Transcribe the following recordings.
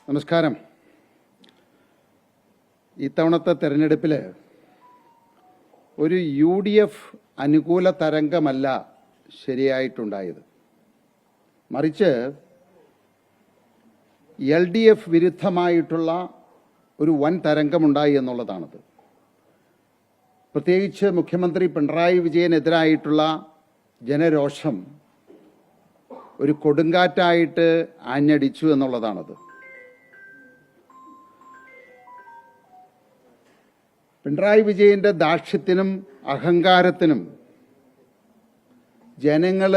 നമസ്കാരം. ഇത്തവണത്തെ തെരഞ്ഞെടുപ്പിൽ ഒരു UDF അനുകൂല തരംഗമല്ല ശരിയായിട്ടുണ്ടായത്. മറിച്ച് LDF വിരുദ്ധമായിട്ടുള്ള ഒരു വൻ തരംഗമുണ്ടായി എന്നുള്ളതാണത്. പ്രത്യേകിച്ച് മുഖ്യമന്ത്രി പിണറായി വിജയനെതിരായിട്ടുള്ള ജനരോഷം ഒരു കൊടുങ്കാറ്റായിട്ട് ആഞ്ഞടിച്ചു എന്നുള്ളതാണത്. പിണറായി വിജയൻ്റെ ദാക്ഷ്യത്തിനും അഹങ്കാരത്തിനും ജനങ്ങൾ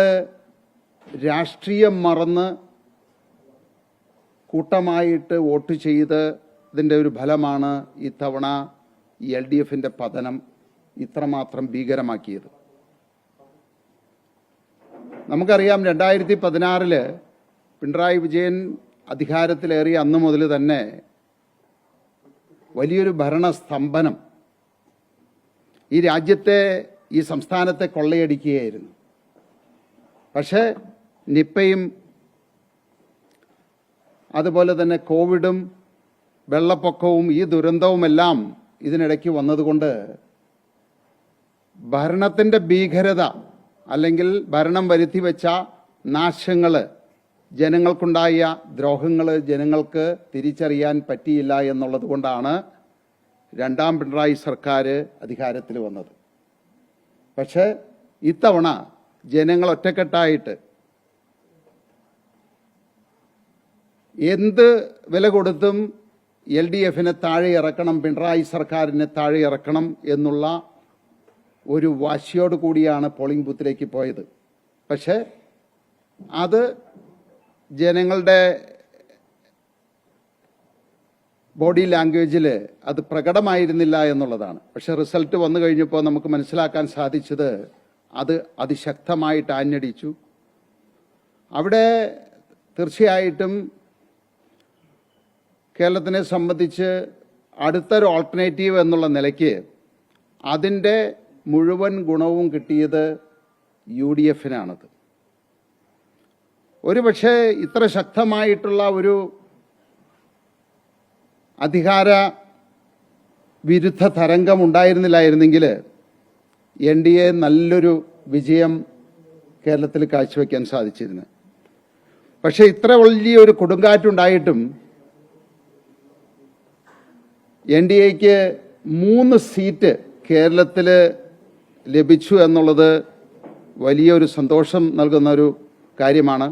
രാഷ്ട്രീയം മറന്ന് കൂട്ടമായിട്ട് വോട്ട് ചെയ്തതിൻ്റെ ഒരു ഫലമാണ് ഇത്തവണ LDFൻ്റെ പതനം ഇത്രമാത്രം ഭീകരമാക്കിയത്. നമുക്കറിയാം, 2016 പിണറായി വിജയൻ അധികാരത്തിലേറിയ അന്ന് മുതൽ തന്നെ വലിയൊരു ഭരണസ്തംഭനം ഈ രാജ്യത്തെ, ഈ സംസ്ഥാനത്തെ കൊള്ളയടിക്കുകയായിരുന്നു. പക്ഷേ നിപ്പയും അതുപോലെ തന്നെ കോവിഡും വെള്ളപ്പൊക്കവും ഈ ദുരന്തവുമെല്ലാം ഇതിനിടയ്ക്ക് വന്നതുകൊണ്ട് ഭരണത്തിൻ്റെ ഭീകരത അല്ലെങ്കിൽ ഭരണം വരുത്തി വെച്ച നാശങ്ങൾ, ജനങ്ങൾക്കുണ്ടായ ദ്രോഹങ്ങൾ ജനങ്ങൾക്ക് തിരിച്ചറിയാൻ പറ്റിയില്ല എന്നുള്ളത് കൊണ്ടാണ് രണ്ടാം പിണറായി സർക്കാർ അധികാരത്തിൽ വന്നത്. പക്ഷേ ഇത്തവണ ജനങ്ങൾ ഒറ്റക്കെട്ടായിട്ട് എന്ത് വില കൊടുത്തും LDFനെ താഴെ ഇറക്കണം, പിണറായി സർക്കാരിനെ താഴെ ഇറക്കണം എന്നുള്ള ഒരു വാശിയോട് കൂടിയാണ് പോളിംഗ് ബൂത്തിലേക്ക് പോയത്. പക്ഷേ അത് ജനങ്ങളുടെ ബോഡി ലാംഗ്വേജിൽ അത് പ്രകടമായിരുന്നില്ല എന്നുള്ളതാണ്. പക്ഷെ റിസൾട്ട് വന്നു കഴിഞ്ഞപ്പോൾ നമുക്ക് മനസ്സിലാക്കാൻ സാധിച്ചത് അത് അതിശക്തമായിട്ട് ആഞ്ഞടിച്ചു. അവിടെ തീർച്ചയായിട്ടും കേരളത്തിനെ സംബന്ധിച്ച് അടുത്തൊരു ഓൾട്ടർനേറ്റീവ് എന്നുള്ള നിലയ്ക്ക് അതിൻ്റെ മുഴുവൻ ഗുണവും കിട്ടിയത് UDFനാണത്. ഒരു പക്ഷേ ഇത്ര ശക്തമായിട്ടുള്ള ഒരു അധികാര വിരുദ്ധ തരംഗം ഉണ്ടായിരുന്നില്ലായിരുന്നെങ്കിൽ NDA നല്ലൊരു വിജയം കേരളത്തിൽ കാഴ്ചവെക്കാൻ സാധിച്ചിരുന്നു. പക്ഷേ ഇത്ര വലിയൊരു കൊടുങ്കാറ്റുണ്ടായിട്ടും NDAക്ക് 3 സീറ്റ് കേരളത്തിൽ ലഭിച്ചു എന്നുള്ളത് വലിയൊരു സന്തോഷം നൽകുന്ന ഒരു കാര്യമാണ്.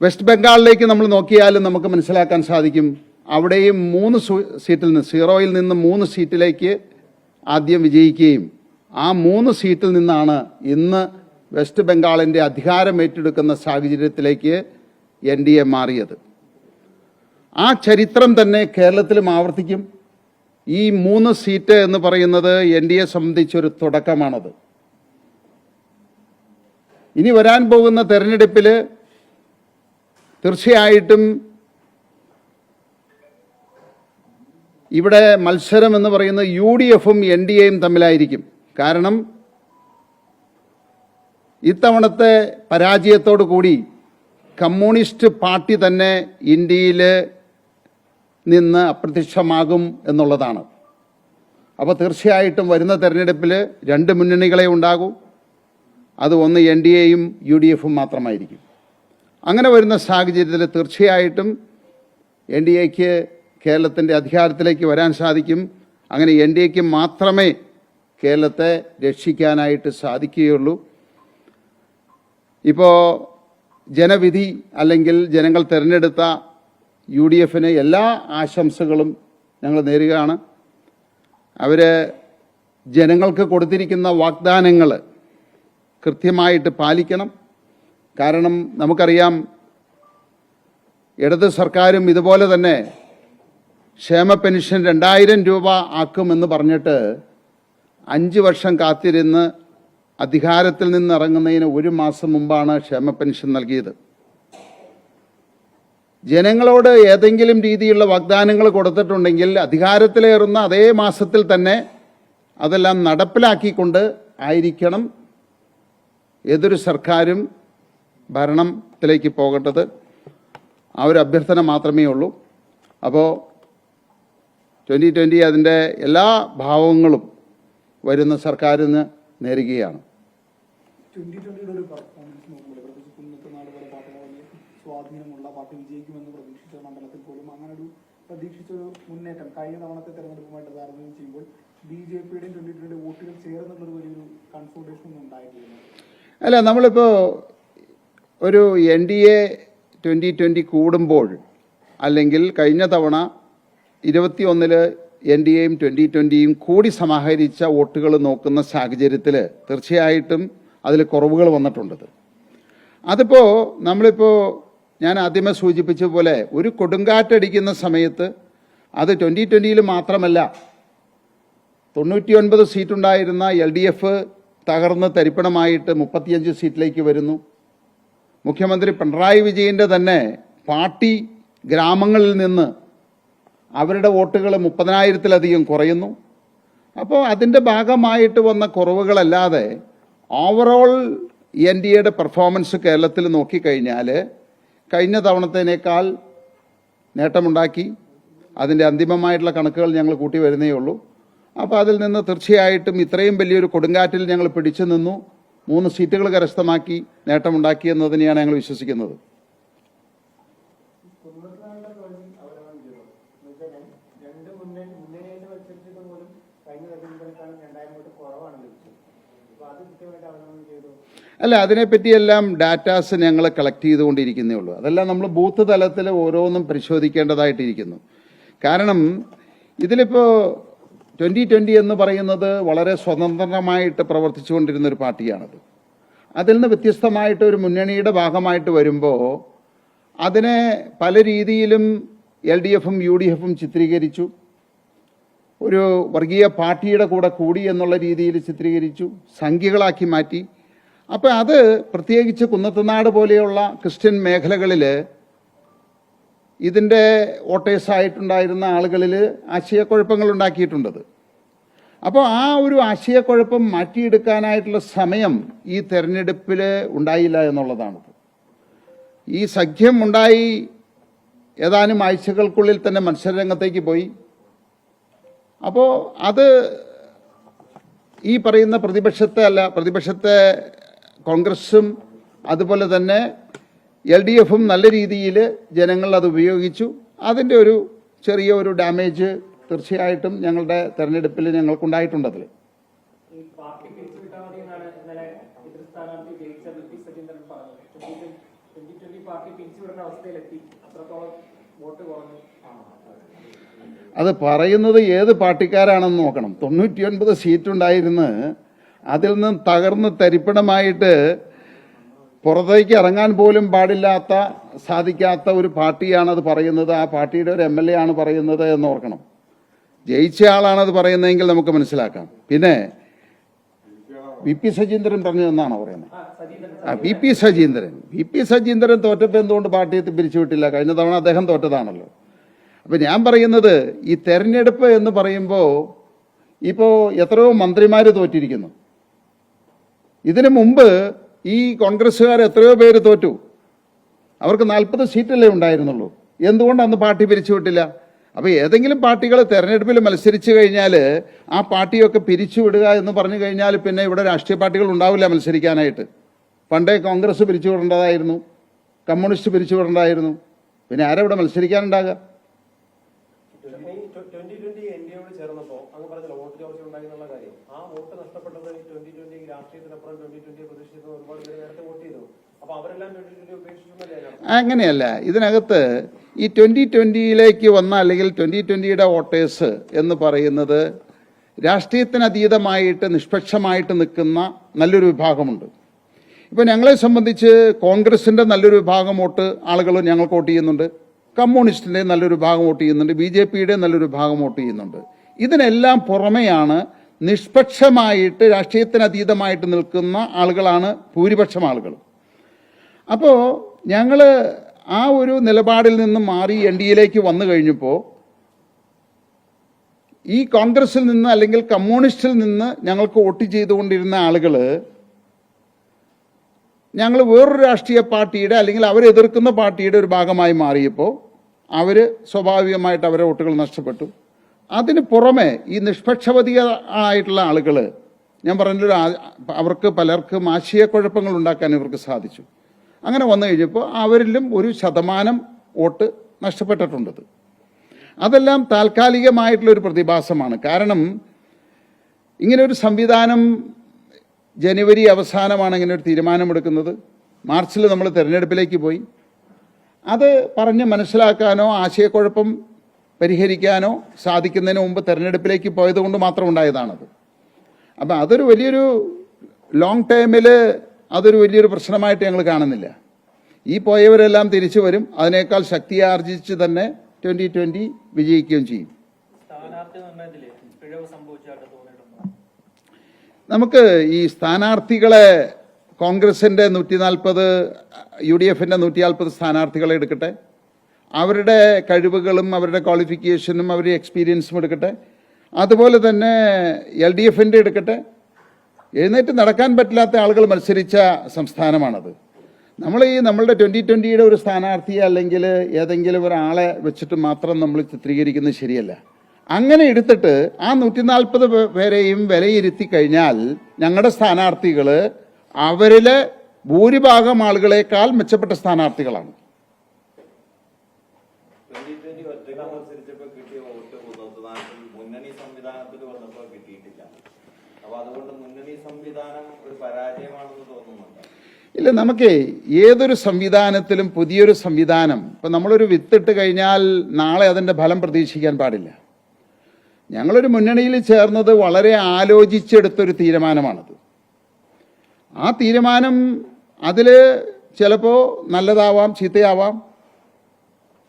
വെസ്റ്റ് ബംഗാളിലേക്ക് നമ്മൾ നോക്കിയാലും നമുക്ക് മനസ്സിലാക്കാൻ സാധിക്കും, അവിടെയും 3 സീറ്റിൽ നിന്ന്, 0-ൽ നിന്ന് 3 സീറ്റിലേക്ക് ആദ്യം വിജയിക്കുകയും ആ 3 സീറ്റിൽ നിന്നാണ് ഇന്ന് വെസ്റ്റ് ബംഗാളിൻ്റെ അധികാരം ഏറ്റെടുക്കുന്ന സാഹചര്യത്തിലേക്ക് NDA മാറിയത്. ആ ചരിത്രം തന്നെ കേരളത്തിലും ആവർത്തിക്കും. ഈ 3 സീറ്റ് എന്ന് പറയുന്നത് NDA സംബന്ധിച്ചൊരു തുടക്കമാണത്. ഇനി വരാൻ പോകുന്ന തെരഞ്ഞെടുപ്പിൽ തീർച്ചയായിട്ടും ഇവിടെ മത്സരം എന്ന് പറയുന്നത് UDFും NDAയും തമ്മിലായിരിക്കും. കാരണം ഇത്തവണത്തെ പരാജയത്തോടു കൂടി കമ്മ്യൂണിസ്റ്റ് പാർട്ടി തന്നെ ഇന്ത്യയിൽ നിന്ന് അപ്രത്യക്ഷമാകും എന്നുള്ളതാണ്. അപ്പോൾ തീർച്ചയായിട്ടും വരുന്ന തെരഞ്ഞെടുപ്പിൽ 2 മുന്നണികളെ ഉണ്ടാകൂ. അത് ഒന്ന് NDAയും UDFും മാത്രമായിരിക്കും. അങ്ങനെ വരുന്ന സാഹചര്യത്തിൽ തീർച്ചയായിട്ടും NDAക്ക് കേരളത്തിൻ്റെ അധികാരത്തിലേക്ക് വരാൻ സാധിക്കും. അങ്ങനെ NDAക്ക് മാത്രമേ കേരളത്തെ രക്ഷിക്കാനായിട്ട് സാധിക്കുകയുള്ളൂ. ഇപ്പോൾ ജനവിധി അല്ലെങ്കിൽ ജനങ്ങൾ തിരഞ്ഞെടുത്ത UDFന് എല്ലാ ആശംസകളും ഞങ്ങൾ നേരുകയാണ്. അവർ ജനങ്ങൾക്ക് കൊടുത്തിരിക്കുന്ന വാഗ്ദാനങ്ങൾ കൃത്യമായിട്ട് പാലിക്കണം. കാരണം നമുക്കറിയാം, ഇടത് സർക്കാരും ഇതുപോലെ തന്നെ ക്ഷേമ പെൻഷൻ 2000 രൂപ ആക്കുമെന്ന് പറഞ്ഞിട്ട് 5 വർഷം കാത്തിരുന്ന് അധികാരത്തിൽ നിന്ന് ഇറങ്ങുന്നതിന് 1 മാസം മുമ്പാണ് ക്ഷേമ പെൻഷൻ നൽകിയത്. ജനങ്ങളോട് ഏതെങ്കിലും രീതിയിലുള്ള വാഗ്ദാനങ്ങൾ കൊടുത്തിട്ടുണ്ടെങ്കിൽ അധികാരത്തിലേറുന്ന അതേ മാസത്തിൽ തന്നെ അതെല്ലാം നടപ്പിലാക്കിക്കൊണ്ട് ആയിരിക്കണം ഏതൊരു സർക്കാരും ഭരണത്തിലേക്ക് പോകേണ്ടത്. ആ ഒരു അഭ്യർത്ഥന മാത്രമേ ഉള്ളൂ. അപ്പോൾ 2020 അതിൻ്റെ എല്ലാ ഭാവങ്ങളും വരുന്ന സർക്കാരിന് നേരുകയാണ്. 2020 ഒരു പെർഫോമൻസ് നോക്കുമ്പോൾ പ്രത്യേകിച്ച് കുന്നത്തുനാട് പോലെ പാർട്ടികൾ വലിയ സ്വാധീനമുള്ള പാർട്ടി വിജയിക്കുമെന്ന് പ്രതീക്ഷിച്ച മണ്ഡലത്തിൽ പോലും അങ്ങനെ ഒരു പ്രതീക്ഷിച്ചൊരു മുന്നേറ്റം കഴിഞ്ഞ തവണത്തെ തെരഞ്ഞെടുപ്പുമായിട്ട് താരതമ്യം ചെയ്യുമ്പോൾ BJPയുടെയും 2020 വോട്ടുകൾ ചേർന്നുള്ളൊരു വലിയൊരു കൺസോൾട്ടേഷൻ ഒന്നും ഉണ്ടായിട്ടില്ല. അല്ല, നമ്മളിപ്പോൾ ഒരു NDA 2020 കൂടുമ്പോൾ അല്ലെങ്കിൽ കഴിഞ്ഞ തവണ 21 NDAയും 2020യും കൂടി സമാഹരിച്ച വോട്ടുകൾ നോക്കുന്ന സാഹചര്യത്തിൽ തീർച്ചയായിട്ടും അതിൽ കുറവുകൾ വന്നിട്ടുണ്ട്. അതിപ്പോൾ നമ്മളിപ്പോൾ ഞാൻ ആദ്യമേ സൂചിപ്പിച്ച പോലെ ഒരു കൊടുങ്കാറ്റടിക്കുന്ന സമയത്ത് അത് 2020 മാത്രമല്ല, 99 സീറ്റുണ്ടായിരുന്ന LDF തകർന്ന് തരിപ്പണമായിട്ട് 35 സീറ്റിലേക്ക് വരുന്നു. മുഖ്യമന്ത്രി പിണറായി വിജയൻ്റെ തന്നെ പാർട്ടി ഗ്രാമങ്ങളിൽ നിന്ന് അവരുടെ വോട്ടുകൾ 30,000-ലധികം കുറയുന്നു. അപ്പോൾ അതിൻ്റെ ഭാഗമായിട്ട് വന്ന കുറവുകളല്ലാതെ ഓവറോൾ NDAയുടെ പെർഫോമൻസ് കേരളത്തിൽ നോക്കിക്കഴിഞ്ഞാൽ കഴിഞ്ഞ തവണത്തേനേക്കാൾ നേട്ടമുണ്ടാക്കി. അതിൻ്റെ അന്തിമമായിട്ടുള്ള കണക്കുകൾ ഞങ്ങൾ കൂട്ടി വരുന്നേ ഉള്ളൂ. അപ്പോൾ അതിൽ നിന്ന് തീർച്ചയായിട്ടും ഇത്രയും വലിയൊരു കൊടുങ്കാറ്റിൽ ഞങ്ങൾ പിടിച്ചു നിന്നു, 3 സീറ്റുകൾ കരസ്ഥമാക്കി നേട്ടമുണ്ടാക്കി എന്നതിനെയാണ് ഞങ്ങൾ വിശ്വസിക്കുന്നത്. അല്ല, അതിനെപ്പറ്റിയെല്ലാം ഡാറ്റാസ് ഞങ്ങൾ കളക്ട് ചെയ്തുകൊണ്ടിരിക്കുന്നേ ഉള്ളൂ. അതെല്ലാം നമ്മൾ ബൂത്ത് തലത്തിൽ ഓരോന്നും പരിശോധിക്കേണ്ടതായിട്ടിരിക്കുന്നു. കാരണം ഇതിലിപ്പോൾ 2020 എന്ന് പറയുന്നത് വളരെ സ്വതന്ത്രമായിട്ട് പ്രവർത്തിച്ചുകൊണ്ടിരുന്ന ഒരു പാർട്ടിയാണത്. അതിൽ നിന്ന് വ്യത്യസ്തമായിട്ട് ഒരു മുന്നണിയുടെ ഭാഗമായിട്ട് വരുമ്പോൾ അതിനെ പല രീതിയിലും LDFും UDFും ചിത്രീകരിച്ചു. ഒരു വർഗീയ പാർട്ടിയുടെ കൂടെ കൂടി എന്നുള്ള രീതിയിൽ ചിത്രീകരിച്ചു, സംഖ്യകളാക്കി മാറ്റി. അപ്പോൾ അത് പ്രത്യേകിച്ച് കുന്നത്തുനാട് പോലെയുള്ള ക്രിസ്ത്യൻ മേഖലകളിൽ ഇതിൻ്റെ വോട്ടേഴ്സായിട്ടുണ്ടായിരുന്ന ആളുകളിൽ ആശയക്കുഴപ്പങ്ങൾ ഉണ്ടാക്കിയിട്ടുണ്ടത്. അപ്പോൾ ആ ഒരു ആശയക്കുഴപ്പം മാറ്റിയെടുക്കാനായിട്ടുള്ള സമയം ഈ തെരഞ്ഞെടുപ്പിൽ ഉണ്ടായില്ല എന്നുള്ളതാണ്. ഈ സഖ്യം ഉണ്ടായി ഏതാനും ആഴ്ചകൾക്കുള്ളിൽ തന്നെ മത്സരരംഗത്തേക്ക് പോയി. അപ്പോൾ അത് ഈ പറയുന്ന പ്രതിപക്ഷത്തെ കോൺഗ്രസും അതുപോലെ തന്നെ LDFും നല്ല രീതിയിൽ ജനങ്ങൾ അത് ഉപയോഗിച്ചു. അതിൻ്റെ ഒരു ചെറിയ ഒരു ഡാമേജ് തീർച്ചയായിട്ടും ഞങ്ങളുടെ തെരഞ്ഞെടുപ്പിൽ ഞങ്ങൾക്കുണ്ടായിട്ടുണ്ട്. അതിൽ അത് പറയുന്നത് ഏത് പാർട്ടിക്കാരാണെന്ന് നോക്കണം. 99 സീറ്റുണ്ടായിരുന്ന് അതിൽ നിന്ന് തകർന്ന് തരിപ്പണമായിട്ട് പുറത്തേക്ക് ഇറങ്ങാൻ പോലും സാധിക്കാത്ത ഒരു പാർട്ടിയാണത് പറയുന്നത്. ആ പാർട്ടിയുടെ ഒരു MLA ആണ് പറയുന്നത് എന്ന് ഓർക്കണം. ജയിച്ച ആളാണത് പറയുന്നതെങ്കിൽ നമുക്ക് മനസ്സിലാക്കാം. പിന്നെ VP സജീന്ദ്രൻ പറഞ്ഞതെന്നാണോ പറയുന്നത്? VP സജീന്ദ്രൻ തോറ്റപ്പോൾ എന്തുകൊണ്ട് പാർട്ടിയെ പിരിച്ചുവിട്ടില്ല? കഴിഞ്ഞ തവണ അദ്ദേഹം തോറ്റതാണല്ലോ. അപ്പം ഞാൻ പറയുന്നത് ഈ തെരഞ്ഞെടുപ്പ് എന്ന് പറയുമ്പോൾ ഇപ്പോൾ എത്രയോ മന്ത്രിമാർ തോറ്റിരിക്കുന്നു. ഇതിനു മുമ്പ് ഈ കോൺഗ്രസ്സുകാർ എത്രയോ പേര് തോറ്റു. അവർക്ക് 40 സീറ്റല്ലേ ഉണ്ടായിരുന്നുള്ളൂ. എന്തുകൊണ്ട് അന്ന് പാർട്ടി പിരിച്ചുവിട്ടില്ല? അപ്പോൾ ഏതെങ്കിലും പാർട്ടികൾ തെരഞ്ഞെടുപ്പിൽ മത്സരിച്ചു കഴിഞ്ഞാൽ ആ പാർട്ടിയൊക്കെ പിരിച്ചുവിടുക എന്ന് പറഞ്ഞു കഴിഞ്ഞാൽ പിന്നെ ഇവിടെ രാഷ്ട്രീയ പാർട്ടികൾ ഉണ്ടാവില്ല മത്സരിക്കാനായിട്ട്. പണ്ടേ കോൺഗ്രസ് പിരിച്ചുവിടേണ്ടതായിരുന്നു, കമ്മ്യൂണിസ്റ്റ് പിരിച്ചുവിടേണ്ടതായിരുന്നു. പിന്നെ ആരാ ഇവിടെ മത്സരിക്കാനുണ്ടാകുക? 2020 NDAയോട് ചേർന്നപ്പോൾ അങ്ങ് പറഞ്ഞല്ലോ വോട്ട് ചോർച്ച ഉണ്ടാകുന്നുള്ള കാര്യം. ആ വോട്ട് നഷ്ടപ്പെട്ടത് 2020 രാഷ്ട്രീയത്തിനപ്പുറം 2020 പ്രതീക്ഷിക്കുന്ന ഒരുപാട് പേര് നേരത്തെ വോട്ട് ചെയ്തു. അപ്പോൾ അവരെല്ലാം 2020 ഉപേക്ഷിച്ചെന്നല്ലേ? അങ്ങനെയല്ല. ഇതിനകത്ത് ഈ 2020യിലേക്ക് വന്ന അല്ലെങ്കിൽ 2020യുടെ വോട്ടേഴ്സ് എന്ന് പറയുന്നത് രാഷ്ട്രീയത്തിനതീതമായിട്ട് നിഷ്പക്ഷമായിട്ട് നിൽക്കുന്ന നല്ലൊരു വിഭാഗമുണ്ട്. ഇപ്പോൾ ഞങ്ങളെ സംബന്ധിച്ച് കോൺഗ്രസിൻ്റെ നല്ലൊരു വിഭാഗം വോട്ട് ആളുകൾ ഞങ്ങൾക്ക് വോട്ട് ചെയ്യുന്നുണ്ട്, കമ്മ്യൂണിസ്റ്റിൻ്റെ നല്ലൊരു ഭാഗം വോട്ട് ചെയ്യുന്നുണ്ട്, BJPയുടെ നല്ലൊരു ഭാഗം വോട്ട് ചെയ്യുന്നുണ്ട്. ഇതിനെല്ലാം പുറമെയാണ് നിഷ്പക്ഷമായിട്ട് രാഷ്ട്രീയത്തിനതീതമായിട്ട് നിൽക്കുന്ന ആളുകളാണ് ഭൂരിപക്ഷം ആളുകൾ. അപ്പോൾ ഞങ്ങൾ ആ ഒരു നിലപാടിൽ നിന്ന് മാറി NDAയിലേക്ക് വന്നു കഴിഞ്ഞപ്പോൾ ഈ കോൺഗ്രസിൽ നിന്ന് അല്ലെങ്കിൽ കമ്മ്യൂണിസ്റ്റിൽ നിന്ന് ഞങ്ങൾക്ക് വോട്ട് ചെയ്തുകൊണ്ടിരുന്ന ആളുകൾ ഞങ്ങൾ വേറൊരു രാഷ്ട്രീയ പാർട്ടിയുടെ അല്ലെങ്കിൽ അവരെതിർക്കുന്ന പാർട്ടിയുടെ ഒരു ഭാഗമായി മാറിയപ്പോൾ അവർ സ്വാഭാവികമായിട്ട് അവരെ വോട്ടുകൾ നഷ്ടപ്പെട്ടു. അതിന് പുറമെ ഈ നിഷ്പക്ഷപാതിയായിട്ടുള്ള ആളുകൾ, ഞാൻ പറഞ്ഞല്ലോ, അവർക്ക് പലർക്കും ആശയക്കുഴപ്പങ്ങൾ ഉണ്ടാക്കാൻ ഇവർക്ക് സാധിച്ചു. അങ്ങനെ വന്നു കഴിഞ്ഞപ്പോൾ അവരിലും ഒരു ശതമാനം വോട്ട് നഷ്ടപ്പെട്ടിട്ടുണ്ട്. അതെല്ലാം താൽക്കാലികമായിട്ടുള്ളൊരു പ്രതിഭാസമാണ്. കാരണം ഇങ്ങനെ ഒരു സംവിധാനം ജനുവരി അവസാനമാണ് ഇങ്ങനെ ഒരു തീരുമാനമെടുക്കുന്നത്. മാർച്ചിൽ നമ്മൾ തിരഞ്ഞെടുപ്പിലേക്ക് പോയി. അത് പറഞ്ഞ് മനസ്സിലാക്കാനോ ആശയക്കുഴപ്പം പരിഹരിക്കാനോ സാധിക്കുന്നതിന് മുമ്പ് തിരഞ്ഞെടുപ്പിലേക്ക് പോയത് കൊണ്ട് മാത്രം ഉണ്ടായതാണത്. അപ്പം അതൊരു വലിയൊരു ലോങ് ടൈമിൽ അതൊരു വലിയൊരു പ്രശ്നമായിട്ട് ഞങ്ങൾ കാണുന്നില്ല. ഈ പോയവരെല്ലാം തിരിച്ചു വരും. അതിനേക്കാൾ ശക്തിയാർജിച്ച് തന്നെ 2020 വിജയിക്കുകയും ചെയ്യും. നമുക്ക് ഈ സ്ഥാനാർത്ഥികളെ കോൺഗ്രസിൻ്റെ 140, UDFിൻ്റെ 140 സ്ഥാനാർത്ഥികളെ എടുക്കട്ടെ, അവരുടെ കഴിവുകളും അവരുടെ ക്വാളിഫിക്കേഷനും അവരുടെ എക്സ്പീരിയൻസും എടുക്കട്ടെ, അതുപോലെ തന്നെ LDFിൻ്റെ എടുക്കട്ടെ. എഴുന്നേറ്റ് നടക്കാൻ പറ്റില്ലാത്ത ആളുകൾ മത്സരിച്ച സംസ്ഥാനമാണത്. നമ്മളുടെ 2020യുടെ ഒരു സ്ഥാനാർത്ഥിയെ അല്ലെങ്കിൽ ഏതെങ്കിലും ഒരാളെ വെച്ചിട്ട് മാത്രം നമ്മൾ ചിത്രീകരിക്കുന്നത് ശരിയല്ല. അങ്ങനെ എടുത്തിട്ട് ആ 140 പേരെയും വിലയിരുത്തി കഴിഞ്ഞാൽ ഞങ്ങളുടെ സ്ഥാനാർത്ഥികൾ അവരിലെ ഭൂരിഭാഗം ആളുകളെക്കാൾ മെച്ചപ്പെട്ട സ്ഥാനാർത്ഥികളാണ്. മുന്നണി സംവിധാനത്തിൽ വന്നപ്പോൾ കിട്ടിയിട്ടില്ല. അപ്പൊ അതുകൊണ്ട് മുന്നണി സംവിധാനം ഒരു പരാജയമാണെന്ന് തോന്നുന്നുണ്ട്. ഇല്ല, നമുക്ക് ഏതൊരു സംവിധാനത്തിലും പുതിയൊരു സംവിധാനം, ഇപ്പം നമ്മളൊരു വിത്തിട്ട് കഴിഞ്ഞാൽ നാളെ അതിൻ്റെ ഫലം പ്രതീക്ഷിക്കാൻ പാടില്ല. ഞങ്ങളൊരു മുന്നണിയിൽ ചേർന്നത് വളരെ ആലോചിച്ചെടുത്തൊരു തീരുമാനമാണത്. ആ തീരുമാനം അതിൽ ചിലപ്പോൾ നല്ലതാവാം, ചീത്തയാവാം,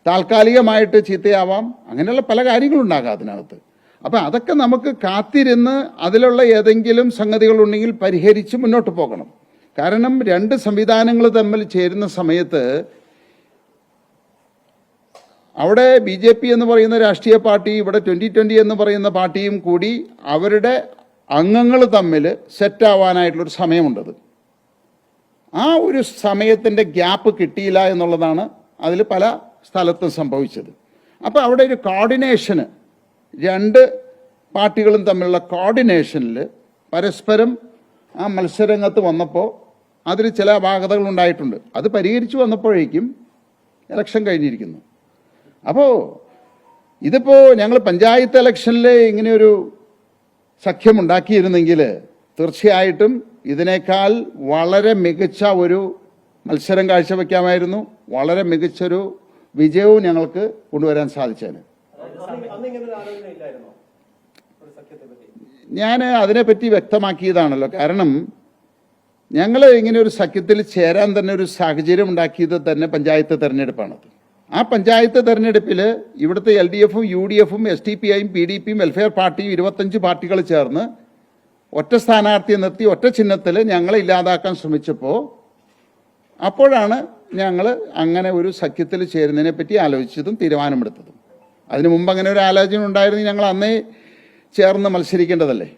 താൽക്കാലികമായിട്ട് ചീത്തയാവാം, അങ്ങനെയുള്ള പല കാര്യങ്ങളുണ്ടാകാം അതിനകത്ത്. അപ്പം അതൊക്കെ നമുക്ക് കാത്തിരുന്ന് അതിലുള്ള ഏതെങ്കിലും സംഗതികളുണ്ടെങ്കിൽ പരിഹരിച്ച് മുന്നോട്ട് പോകണം. കാരണം രണ്ട് സംവിധാനങ്ങൾ തമ്മിൽ ചേരുന്ന സമയത്ത് അവിടെ BJP എന്ന് പറയുന്ന രാഷ്ട്രീയ പാർട്ടി, ഇവിടെ 2020 എന്ന് പറയുന്ന പാർട്ടിയും കൂടി അവരുടെ അംഗങ്ങൾ തമ്മിൽ സെറ്റാവാനായിട്ടുള്ളൊരു സമയമുണ്ടത്. ആ ഒരു സമയത്തിൻ്റെ ഗ്യാപ്പ് കിട്ടിയില്ല എന്നുള്ളതാണ് അതിൽ പല സ്ഥലത്തും സംഭവിച്ചത്. അപ്പോൾ അവിടെ ഒരു കോർഡിനേഷന്, രണ്ട് പാർട്ടികളും തമ്മിലുള്ള കോർഡിനേഷനിൽ പരസ്പരം ആ മത്സരരംഗത്ത് വന്നപ്പോൾ അതിൽ ചില അപാകതകൾ ഉണ്ടായിട്ടുണ്ട്. അത് പരിഹരിച്ചു വന്നപ്പോഴേക്കും ഇലക്ഷൻ കഴിഞ്ഞിരിക്കുന്നു. അപ്പോൾ ഇതിപ്പോൾ ഞങ്ങൾ പഞ്ചായത്ത് ഇലക്ഷനിൽ ഇങ്ങനെയൊരു സഖ്യമുണ്ടാക്കിയിരുന്നെങ്കിൽ തീർച്ചയായിട്ടും ഇതിനേക്കാൾ വളരെ മികച്ച ഒരു മത്സരം കാഴ്ചവെക്കാമായിരുന്നു. വളരെ മികച്ചൊരു വിജയവും ഞങ്ങൾക്ക് കൊണ്ടുവരാൻ സാധിച്ചേനെ. ഞാൻ അതിനെപ്പറ്റി വ്യക്തമാക്കിയതാണല്ലോ. കാരണം ഞങ്ങൾ ഇങ്ങനെ ഒരു സഖ്യത്തിൽ ചേരാൻ തന്നെ ഒരു സാഹചര്യം ഉണ്ടാക്കിയത് തന്നെ പഞ്ചായത്ത് തെരഞ്ഞെടുപ്പാണത്. ആ പഞ്ചായത്ത് തെരഞ്ഞെടുപ്പിൽ ഇവിടുത്തെ LDFും UDFും SDPIയും PDPയും വെൽഫെയർ പാർട്ടിയും 25 പാർട്ടികൾ ചേർന്ന് ഒറ്റ സ്ഥാനാർത്ഥിയെ നിർത്തി ഒറ്റ ചിഹ്നത്തിൽ ഞങ്ങളെ ഇല്ലാതാക്കാൻ ശ്രമിച്ചപ്പോൾ അപ്പോഴാണ് ഞങ്ങൾ അങ്ങനെ ഒരു സഖ്യത്തിൽ ചേരുന്നതിനെ പറ്റി ആലോചിച്ചതും തീരുമാനമെടുത്തതും. അതിനു മുമ്പ് അങ്ങനെ ഒരു ആലോചന ഉണ്ടായിരുന്നെങ്കിൽ ഞങ്ങൾ അന്നേ ചേർന്ന് മത്സരിക്കേണ്ടതല്ലേ.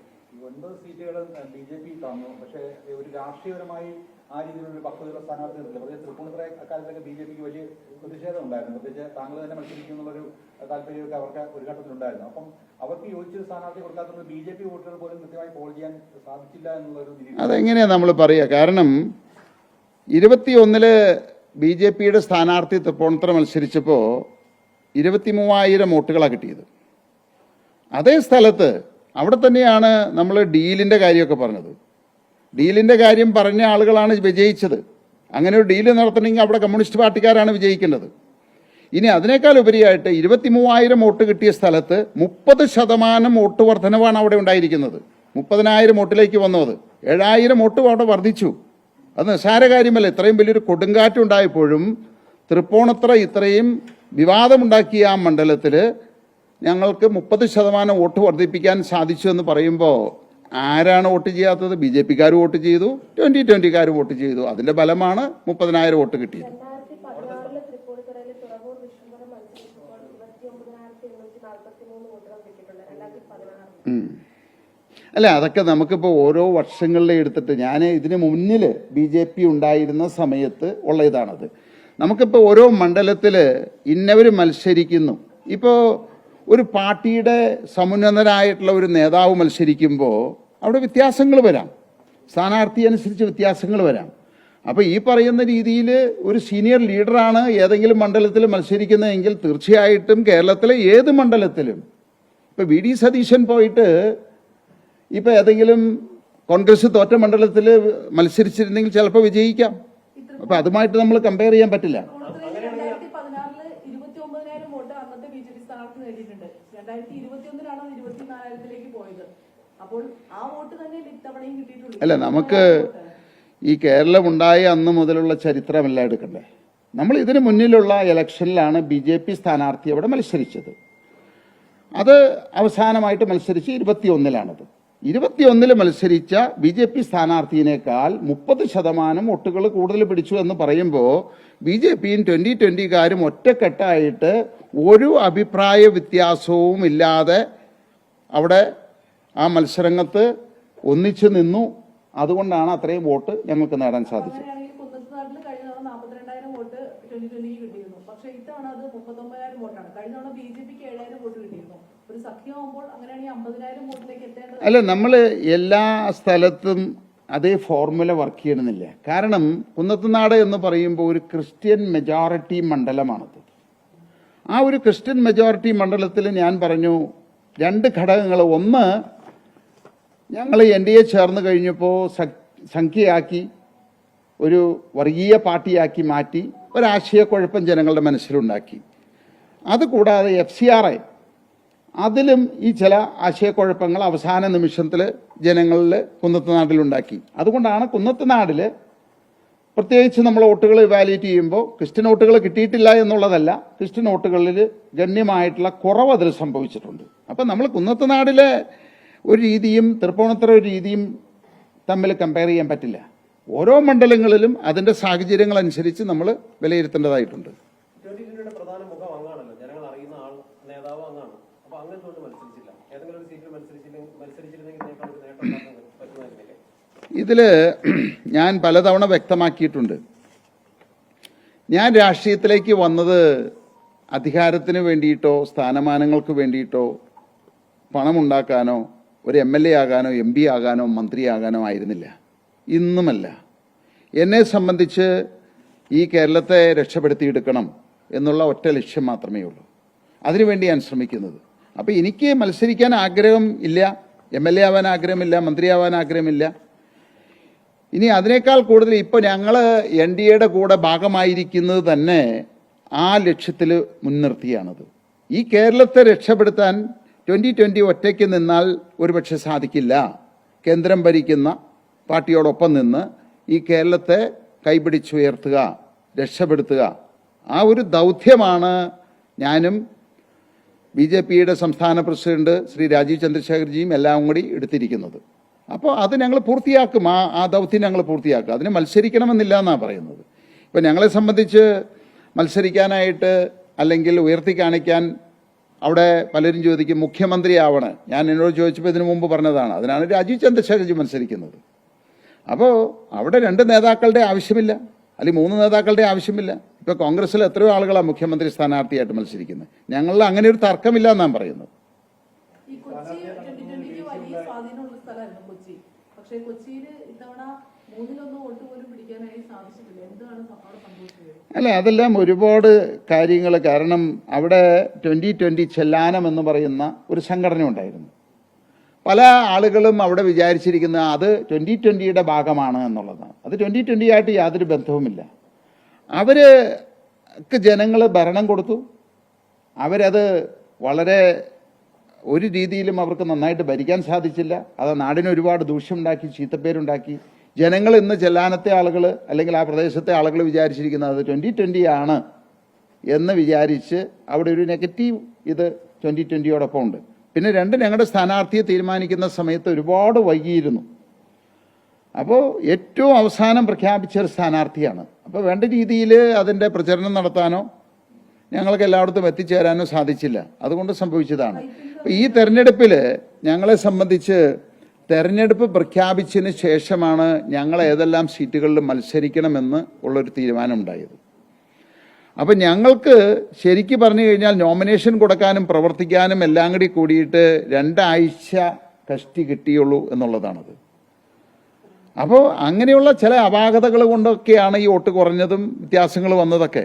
9 സീറ്റുകൾ BJP തന്നു. പക്ഷേ ഒരു രാഷ്ട്രീയപരമായി ആ രീതിയിലുള്ള പക്വതയുള്ള സ്ഥാനാർത്ഥി നിർത്തില്ല. പ്രത്യേകിച്ച് തൃപ്പൂണിത്തുറ അക്കാലത്തൊക്കെ BJPക്ക് വലിയ പ്രതിഷേധം ഉണ്ടായിരുന്നു. പ്രത്യേകിച്ച് താങ്കൾ തന്നെ മത്സരിക്കും എന്നുള്ളൊരു താല്പര്യമൊക്കെ അവർക്ക് ഒരു ഘട്ടത്തിലുണ്ടായിരുന്നു. അപ്പം അവർക്ക് യോജിച്ചൊരു സ്ഥാനാർത്ഥി കൊടുക്കാത്തത് BJP വോട്ടുകൾ പോലും കൃത്യമായി പോൾ ചെയ്യാൻ സാധിച്ചില്ല എന്നുള്ളൊരു രീതി. അതെങ്ങനെയാണ് നമ്മൾ പറയുക? കാരണം 21 BJPയുടെ സ്ഥാനാർത്ഥി തൃപ്പൂണിത്തുറ മത്സരിച്ചപ്പോൾ 23,000 വോട്ടുകളാണ് കിട്ടിയത്. അതേ സ്ഥലത്ത് അവിടെ തന്നെയാണ് നമ്മൾ ഡീലിൻ്റെ കാര്യമൊക്കെ പറഞ്ഞത്. ഡീലിൻ്റെ കാര്യം പറഞ്ഞ ആളുകളാണ് വിജയിച്ചത്. അങ്ങനെ ഒരു ഡീല് നടത്തണമെങ്കിൽ അവിടെ കമ്മ്യൂണിസ്റ്റ് പാർട്ടിക്കാരാണ് വിജയിക്കേണ്ടത്. ഇനി അതിനേക്കാൾ ഉപരിയായിട്ട് 23,000 വോട്ട് കിട്ടിയ സ്ഥലത്ത് 30% വോട്ട് വർധനവാണ് അവിടെ ഉണ്ടായിരിക്കുന്നത്. 30,000 വോട്ടിലേക്ക് വന്നത് 7,000 വോട്ട് അവിടെ വർദ്ധിച്ചു. അത് നിസ്സാര കാര്യമല്ല. ഇത്രയും വലിയൊരു കൊടുങ്കാറ്റുണ്ടായപ്പോഴും തൃപ്പൂണിത്തുറ ഇത്രയും വിവാദമുണ്ടാക്കിയ ആ മണ്ഡലത്തിൽ ഞങ്ങൾക്ക് 30% വോട്ട് വർദ്ധിപ്പിക്കാൻ സാധിച്ചു എന്ന് പറയുമ്പോൾ ആരാണ് വോട്ട് ചെയ്യാത്തത്? BJPക്കാർ വോട്ട് ചെയ്തു, 2020കാർ വോട്ട് ചെയ്തു. അതിൻ്റെ ഫലമാണ് 30,000 വോട്ട് കിട്ടിയത്. അല്ല, അതൊക്കെ നമുക്കിപ്പോൾ ഓരോ വർഷങ്ങളിലെ എടുത്തിട്ട് ഞാൻ ഇതിന് മുന്നിൽ BJP ഉണ്ടായിരുന്ന സമയത്ത് ഉള്ള ഇതാണത്. നമുക്കിപ്പോൾ ഓരോ മണ്ഡലത്തിൽ ഇന്നവർ മത്സരിക്കുന്നു. ഇപ്പോൾ ഒരു പാർട്ടിയുടെ സമുന്നതനായിട്ടുള്ള ഒരു നേതാവ് മത്സരിക്കുമ്പോൾ അവിടെ വ്യത്യാസങ്ങൾ വരാം, സ്ഥാനാർത്ഥി അനുസരിച്ച് വ്യത്യാസങ്ങൾ വരാം. അപ്പോൾ ഈ പറയുന്ന രീതിയിൽ ഒരു സീനിയർ ലീഡറാണ് ഏതെങ്കിലും മണ്ഡലത്തിൽ മത്സരിക്കുന്നതെങ്കിൽ തീർച്ചയായിട്ടും കേരളത്തിലെ ഏത് മണ്ഡലത്തിലും ഇപ്പോൾ VD സതീശൻ പോയിട്ട് ഇപ്പോൾ ഏതെങ്കിലും കോൺഗ്രസ് തോറ്റ മണ്ഡലത്തിൽ മത്സരിച്ചിരുന്നെങ്കിൽ ചിലപ്പോൾ വിജയിക്കാം. അപ്പോൾ അതുമായിട്ട് നമ്മൾ കമ്പയർ ചെയ്യാൻ പറ്റില്ല. 2016 29,000 വോട്ട് അന്നത്തെ BJP സ്ഥാനാർത്ഥി നേടിയിട്ടുണ്ട്. 2021 24,000 പോയത്. അപ്പോൾ ആ വോട്ട് തന്നെ ഇത്തവണയും കിട്ടിയിട്ടുള്ളൂ. അല്ല, നമുക്ക് ഈ കേരളമുണ്ടായ അന്ന് മുതലുള്ള ചരിത്രമല്ല എടുക്കണ്ടേ. നമ്മൾ ഇതിന് മുന്നിലുള്ള ഇലക്ഷനിലാണ് BJP സ്ഥാനാർത്ഥി അവിടെ മത്സരിച്ചത്. അത് അവസാനമായിട്ട് മത്സരിച്ച് 21-ലാണത്. 21-ൽ മത്സരിച്ച BJP സ്ഥാനാർത്ഥിയേക്കാൾ 30% വോട്ടുകൾ കൂടുതൽ പിടിച്ചു എന്ന് പറയുമ്പോൾ BJPയും 2020കാരും ഒറ്റക്കെട്ടായിട്ട് ഒരു അഭിപ്രായ വ്യത്യാസവും ഇല്ലാതെ അവിടെ ആ മത്സരങ്ങൾക്ക് ഒന്നിച്ചു നിന്നു. അതുകൊണ്ടാണ് അത്രയും വോട്ട് ഞങ്ങൾക്ക് നേടാൻ സാധിച്ചത്. അങ്ങനെയാണെങ്കിൽ കുന്നത്തുനാട്ടിൽ കഴിഞ്ഞ തവണ 42,000 വോട്ട് 2020 കിട്ടിയിരുന്നു. പക്ഷേ ഇത്തവണ അത് 39,000 വോട്ടാണ്. കഴിഞ്ഞ തവണ BJPക്ക് 7,000 വോട്ട് കിട്ടിയിരുന്നു. ഒരു സഖ്യമാകുമ്പോൾ അങ്ങനെയാണെങ്കിൽ 50,000 വോട്ടിലേക്ക് എത്തേണ്ടത്. അല്ല, നമ്മൾ എല്ലാ സ്ഥലത്തും അതേ ഫോർമുല വർക്ക് ചെയ്യണമെന്നില്ല. കാരണം കുന്നത്തുനാട് എന്ന് പറയുമ്പോൾ ഒരു ക്രിസ്ത്യൻ മെജോറിറ്റി മണ്ഡലമാണത്. ആ ഒരു ക്രിസ്ത്യൻ മെജോറിറ്റി മണ്ഡലത്തിൽ ഞാൻ പറഞ്ഞു 2 ഘടകങ്ങൾ. ഒന്ന്, ഞങ്ങൾ NDA ചേർന്ന് കഴിഞ്ഞപ്പോൾ സംഖ്യയാക്കി ഒരു വർഗീയ പാർട്ടിയാക്കി മാറ്റി ഒരാശയക്കുഴപ്പം ജനങ്ങളുടെ മനസ്സിലുണ്ടാക്കി. അതുകൂടാതെ FCRI അതിലും ഈ ചില ആശയക്കുഴപ്പങ്ങൾ അവസാന നിമിഷത്തിൽ ജനങ്ങളിൽ കുന്നത്തുനാട്ടിലുണ്ടാക്കി. അതുകൊണ്ടാണ് കുന്നത്തുനാടിൽ പ്രത്യേകിച്ച് നമ്മൾ വോട്ടുകൾ ഇവാലുവേറ്റ് ചെയ്യുമ്പോൾ ക്രിസ്ത്യൻ വോട്ടുകൾ കിട്ടിയിട്ടില്ല എന്നുള്ളതല്ല, ക്രിസ്ത്യൻ വോട്ടുകളിൽ ഗണ്യമായിട്ടുള്ള കുറവ് അതിൽ സംഭവിച്ചിട്ടുണ്ട്. അപ്പം നമ്മൾ കുന്നത്തുനാടിലെ ഒരു രീതിയും തൃപ്പൂണിത്തുറ ഒരു രീതിയും തമ്മിൽ കമ്പയർ ചെയ്യാൻ പറ്റില്ല. ഓരോ മണ്ഡലങ്ങളിലും അതിൻ്റെ സാഹചര്യങ്ങൾ അനുസരിച്ച് നമ്മൾ വിലയിരുത്തേണ്ടതായിട്ടുണ്ട്. 2020 പ്രധാന മുഖം അങ്ങാണല്ലോ, ജനങ്ങൾ അറിയുന്ന ആൾ, നേതാവ് അങ്ങാണ്. അപ്പൊ അങ്ങ് എന്തുകൊണ്ട് മത്സരിച്ചില്ല? ഏതെങ്കിലും ഒരു സീറ്റിൽ മത്സരിച്ചിരുന്നെങ്കിൽ നേട്ടം പറ്റുമായിരുന്നില്ലേ? ഇതിൽ ഞാൻ പലതവണ വ്യക്തമാക്കിയിട്ടുണ്ട്. ഞാൻ രാഷ്ട്രീയത്തിലേക്ക് വന്നത് അധികാരത്തിന് വേണ്ടിയിട്ടോ സ്ഥാനമാനങ്ങൾക്ക് വേണ്ടിയിട്ടോ പണമുണ്ടാക്കാനോ ഒരു MLA ആകാനോ MP ആകാനോ മന്ത്രിയാകാനോ ആയിരുന്നില്ല, ഇന്നുമല്ല. എന്നെ സംബന്ധിച്ച് ഈ കേരളത്തെ രക്ഷപ്പെടുത്തിയെടുക്കണം എന്നുള്ള ഒറ്റ ലക്ഷ്യം മാത്രമേ ഉള്ളൂ. അതിനുവേണ്ടി ഞാൻ ശ്രമിക്കുന്നത്. അപ്പോൾ എനിക്ക് മത്സരിക്കാൻ ആഗ്രഹം ഇല്ല, MLA ആവാൻ ആഗ്രഹമില്ല, മന്ത്രിയാവാൻ ആഗ്രഹമില്ല. ഇനി അതിനേക്കാൾ കൂടുതൽ ഇപ്പോൾ ഞങ്ങൾ NDAയുടെ കൂടെ ഭാഗമായിരിക്കുന്നത് തന്നെ ആ ലക്ഷ്യത്തിൽ മുൻനിർത്തിയാണത്. ഈ കേരളത്തെ രക്ഷപ്പെടുത്താൻ 2020 ഒറ്റയ്ക്ക് നിന്നാൽ ഒരുപക്ഷെ സാധിക്കില്ല. കേന്ദ്രം ഭരിക്കുന്ന പാർട്ടിയോടൊപ്പം നിന്ന് ഈ കേരളത്തെ കൈപിടിച്ചുയർത്തുക, രക്ഷപ്പെടുത്തുക, ആ ഒരു ദൗത്യമാണ് ഞാനും BJPയുടെ സംസ്ഥാന പ്രസിഡന്റ് ശ്രീ രാജീവ് ചന്ദ്രശേഖർജിയും എല്ലാം കൂടി എടുത്തിരിക്കുന്നത്. അപ്പോൾ അത് ഞങ്ങൾ പൂർത്തിയാക്കും, ആ ദൗത്യം ഞങ്ങൾ പൂർത്തിയാക്കും. അതിന് മത്സരിക്കണമെന്നില്ല എന്നാണ് പറയുന്നത്. ഇപ്പോൾ ഞങ്ങളെ സംബന്ധിച്ച് മത്സരിക്കാനായിട്ട് അല്ലെങ്കിൽ ഉയർത്തി കാണിക്കാൻ അവിടെ പലരും ചോദിക്കും മുഖ്യമന്ത്രി ആവണം. ഞാൻ എന്നോട് ചോദിച്ചപ്പോൾ ഇതിനു മുമ്പ് പറഞ്ഞതാണ്, അതിനാണ് രാജീവ് ചന്ദ്രശേഖർജി മത്സരിക്കുന്നത്. അപ്പോൾ അവിടെ 2 നേതാക്കളുടെ ആവശ്യമില്ല, അല്ലെങ്കിൽ 3 നേതാക്കളുടെ ആവശ്യമില്ല. ഇപ്പോൾ കോൺഗ്രസ്സിൽ എത്രയോ ആളുകളാണ് മുഖ്യമന്ത്രി സ്ഥാനാർത്ഥിയായിട്ട് മത്സരിക്കുന്നത്. ഞങ്ങളിൽ അങ്ങനെ ഒരു തർക്കമില്ല എന്നാണ് പറയുന്നത്. ഈ കൊച്ചി 2020 വലിയ സ്വാധീനമുള്ള സ്ഥലമായിരുന്നു കൊച്ചി. പക്ഷേ കൊച്ചിയിൽ ഇത്തവണ 3-1 വോട്ട് പോലും പിടിക്കാനായി സാധിച്ചിട്ടില്ല. എന്താണ് അവിടെ സംഭവിച്ചത്? അല്ല, അതെല്ലാം ഒരുപാട് കാര്യങ്ങൾ. കാരണം അവിടെ 2020 ചെല്ലാനം എന്ന് പറയുന്ന ഒരു സംഘടന ഉണ്ടായിരുന്നു. പല ആളുകളും അവിടെ വിചാരിച്ചിരിക്കുന്നത് അത് 2020യുടെ ഭാഗമാണ് എന്നുള്ളതാണ്. അത് 2020 ആയിട്ട് യാതൊരു ബന്ധവുമില്ല. അവർക്ക് ജനങ്ങൾ ഭരണം കൊടുത്തു. അവരത് വളരെ ഒരു രീതിയിലും അവർക്ക് നന്നായിട്ട് ഭരിക്കാൻ സാധിച്ചില്ല. അത് നാടിന് ഒരുപാട് ദൂഷ്യമുണ്ടാക്കി, ചീത്തപ്പേരുണ്ടാക്കി. ജനങ്ങൾ ഇന്ന് ചെല്ലാനത്തെ ആളുകൾ അല്ലെങ്കിൽ ആ പ്രദേശത്തെ ആളുകൾ വിചാരിച്ചിരിക്കുന്നത് അത് 2020 ആണ് എന്ന് വിചാരിച്ച് അവിടെ ഒരു നെഗറ്റീവ് ഇത് 2020യോടൊപ്പം ഉണ്ട്. പിന്നെ 2 ഞങ്ങളുടെ സ്ഥാനാർത്ഥിയെ തീരുമാനിക്കുന്ന സമയത്ത് ഒരുപാട് വൈകിയിരുന്നു. അപ്പോൾ ഏറ്റവും അവസാനം പ്രഖ്യാപിച്ച ഒരു സ്ഥാനാർത്ഥിയാണ്. അപ്പോൾ വേണ്ട രീതിയിൽ അതിൻ്റെ പ്രചരണം നടത്താനോ ഞങ്ങൾക്ക് എല്ലായിടത്തും എത്തിച്ചേരാനോ സാധിച്ചില്ല. അതുകൊണ്ട് സംഭവിച്ചതാണ്. ഈ തെരഞ്ഞെടുപ്പിൽ ഞങ്ങളെ സംബന്ധിച്ച് തെരഞ്ഞെടുപ്പ് പ്രഖ്യാപിച്ചതിന് ശേഷമാണ് ഞങ്ങൾ ഏതെല്ലാം സീറ്റുകളിൽ മത്സരിക്കണമെന്ന് ഉള്ളൊരു തീരുമാനമുണ്ടായത്. അപ്പം ഞങ്ങൾക്ക് ശരിക്ക് പറഞ്ഞു കഴിഞ്ഞാൽ നോമിനേഷൻ കൊടുക്കാനും പ്രവർത്തിക്കാനും എല്ലാം കൂടി കൂടിയിട്ട് 2 ആഴ്ച കഷ്ടി കിട്ടിയുള്ളൂ എന്നുള്ളതാണത്. അപ്പോൾ അങ്ങനെയുള്ള ചില അപാകതകൾ കൊണ്ടൊക്കെയാണ് ഈ വോട്ട് കുറഞ്ഞതും വ്യത്യാസങ്ങൾ വന്നതൊക്കെ.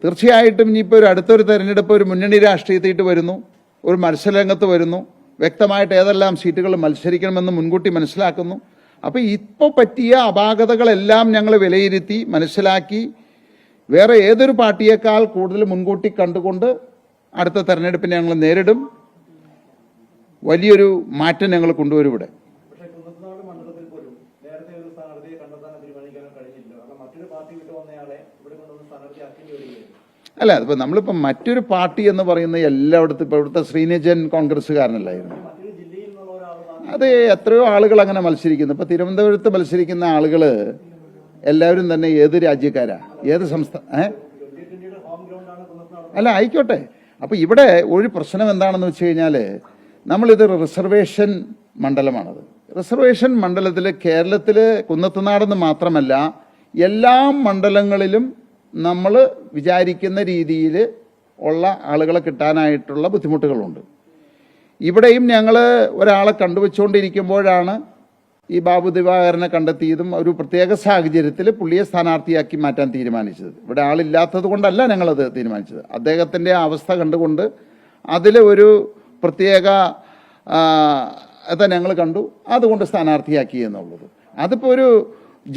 തീർച്ചയായിട്ടും ഇനിയിപ്പോൾ അടുത്തൊരു തെരഞ്ഞെടുപ്പ് ഒരു മുന്നണി രാഷ്ട്രീയത്തിയിട്ട് വരുന്നു, ഒരു മത്സരരംഗത്ത് വരുന്നു, വ്യക്തമായിട്ട് ഏതെല്ലാം സീറ്റുകൾ മത്സരിക്കണമെന്ന് മുൻകൂട്ടി മനസ്സിലാക്കുന്നു. അപ്പോൾ ഇപ്പോൾ പറ്റിയ അപാകതകളെല്ലാം ഞങ്ങൾ വിലയിരുത്തി മനസ്സിലാക്കി വേറെ ഏതൊരു പാർട്ടിയേക്കാൾ കൂടുതൽ മുൻകൂട്ടി കണ്ടുകൊണ്ട് അടുത്ത തെരഞ്ഞെടുപ്പിനെ ഞങ്ങൾ നേരിടും. വലിയൊരു മാറ്റം ഞങ്ങൾ കൊണ്ടുവരും ഇവിടെ. പക്ഷേ കുന്നത്തുനാട് മണ്ഡലത്തിൽ പോലും നേരത്തെ ഒരു സ്ഥാനാർത്ഥിയെ കണ്ടെത്താൻ തീരുമാനിക്കാൻ കഴിഞ്ഞില്ല. കാരണം മറ്റൊരു പാർട്ടി വിട്ടു വന്നയാളെ ഇവിടെ കൊണ്ടുവന്ന് സ്ഥാനാർത്ഥിയാക്കേണ്ടി വരികയാണ്. അല്ല, അതിപ്പോൾ നമ്മളിപ്പോൾ മറ്റൊരു പാർട്ടി എന്ന് പറയുന്നത് എല്ലായിടത്തും ഇപ്പോൾ ഇവിടുത്തെ ശ്രീനിജൻ കോൺഗ്രസ്സുകാരനല്ലായിരുന്നു. മറ്റൊരു ജില്ലയിൽ നിന്നുള്ള ഒരാൾ അത് എത്രയോ ആളുകൾ അങ്ങനെ മത്സരിക്കുന്നു. ഇപ്പോൾ തിരുവനന്തപുരത്ത് മത്സരിക്കുന്ന ആളുകൾ എല്ലാവരും തന്നെ ഏത് രാജ്യക്കാരാ, ഏത് സംസ്ഥാന അല്ല ആയിക്കോട്ടെ. അപ്പോൾ ഇവിടെ ഒരു പ്രശ്നം എന്താണെന്ന് വെച്ച് കഴിഞ്ഞാൽ നമ്മളിത് റിസർവേഷൻ മണ്ഡലമാണത്. റിസർവേഷൻ മണ്ഡലത്തിൽ കേരളത്തിൽ കുന്നത്തുനാടെന്ന് മാത്രമല്ല എല്ലാ മണ്ഡലങ്ങളിലും നമ്മൾ വിചാരിക്കുന്ന രീതിയിൽ ഉള്ള ആളുകളെ കിട്ടാനായിട്ടുള്ള ബുദ്ധിമുട്ടുകളുണ്ട്. ഇവിടെയും ഞങ്ങൾ ഒരാളെ കണ്ടുവച്ചുകൊണ്ടിരിക്കുമ്പോഴാണ് ഈ ബാബു ദിവാകരനെ കണ്ടെത്തിയതും ഒരു പ്രത്യേക സാഹചര്യത്തിൽ പുള്ളിയെ സ്ഥാനാർത്ഥിയാക്കി മാറ്റാൻ തീരുമാനിച്ചത്. ഇവിടെ ആളില്ലാത്തത് കൊണ്ടല്ല ഞങ്ങളത് തീരുമാനിച്ചത്. അദ്ദേഹത്തിൻ്റെ അവസ്ഥ കണ്ടുകൊണ്ട് അതിൽ ഒരു പ്രത്യേക ഞങ്ങൾ കണ്ടു, അതുകൊണ്ട് സ്ഥാനാർത്ഥിയാക്കി എന്നുള്ളത്. അതിപ്പോൾ ഒരു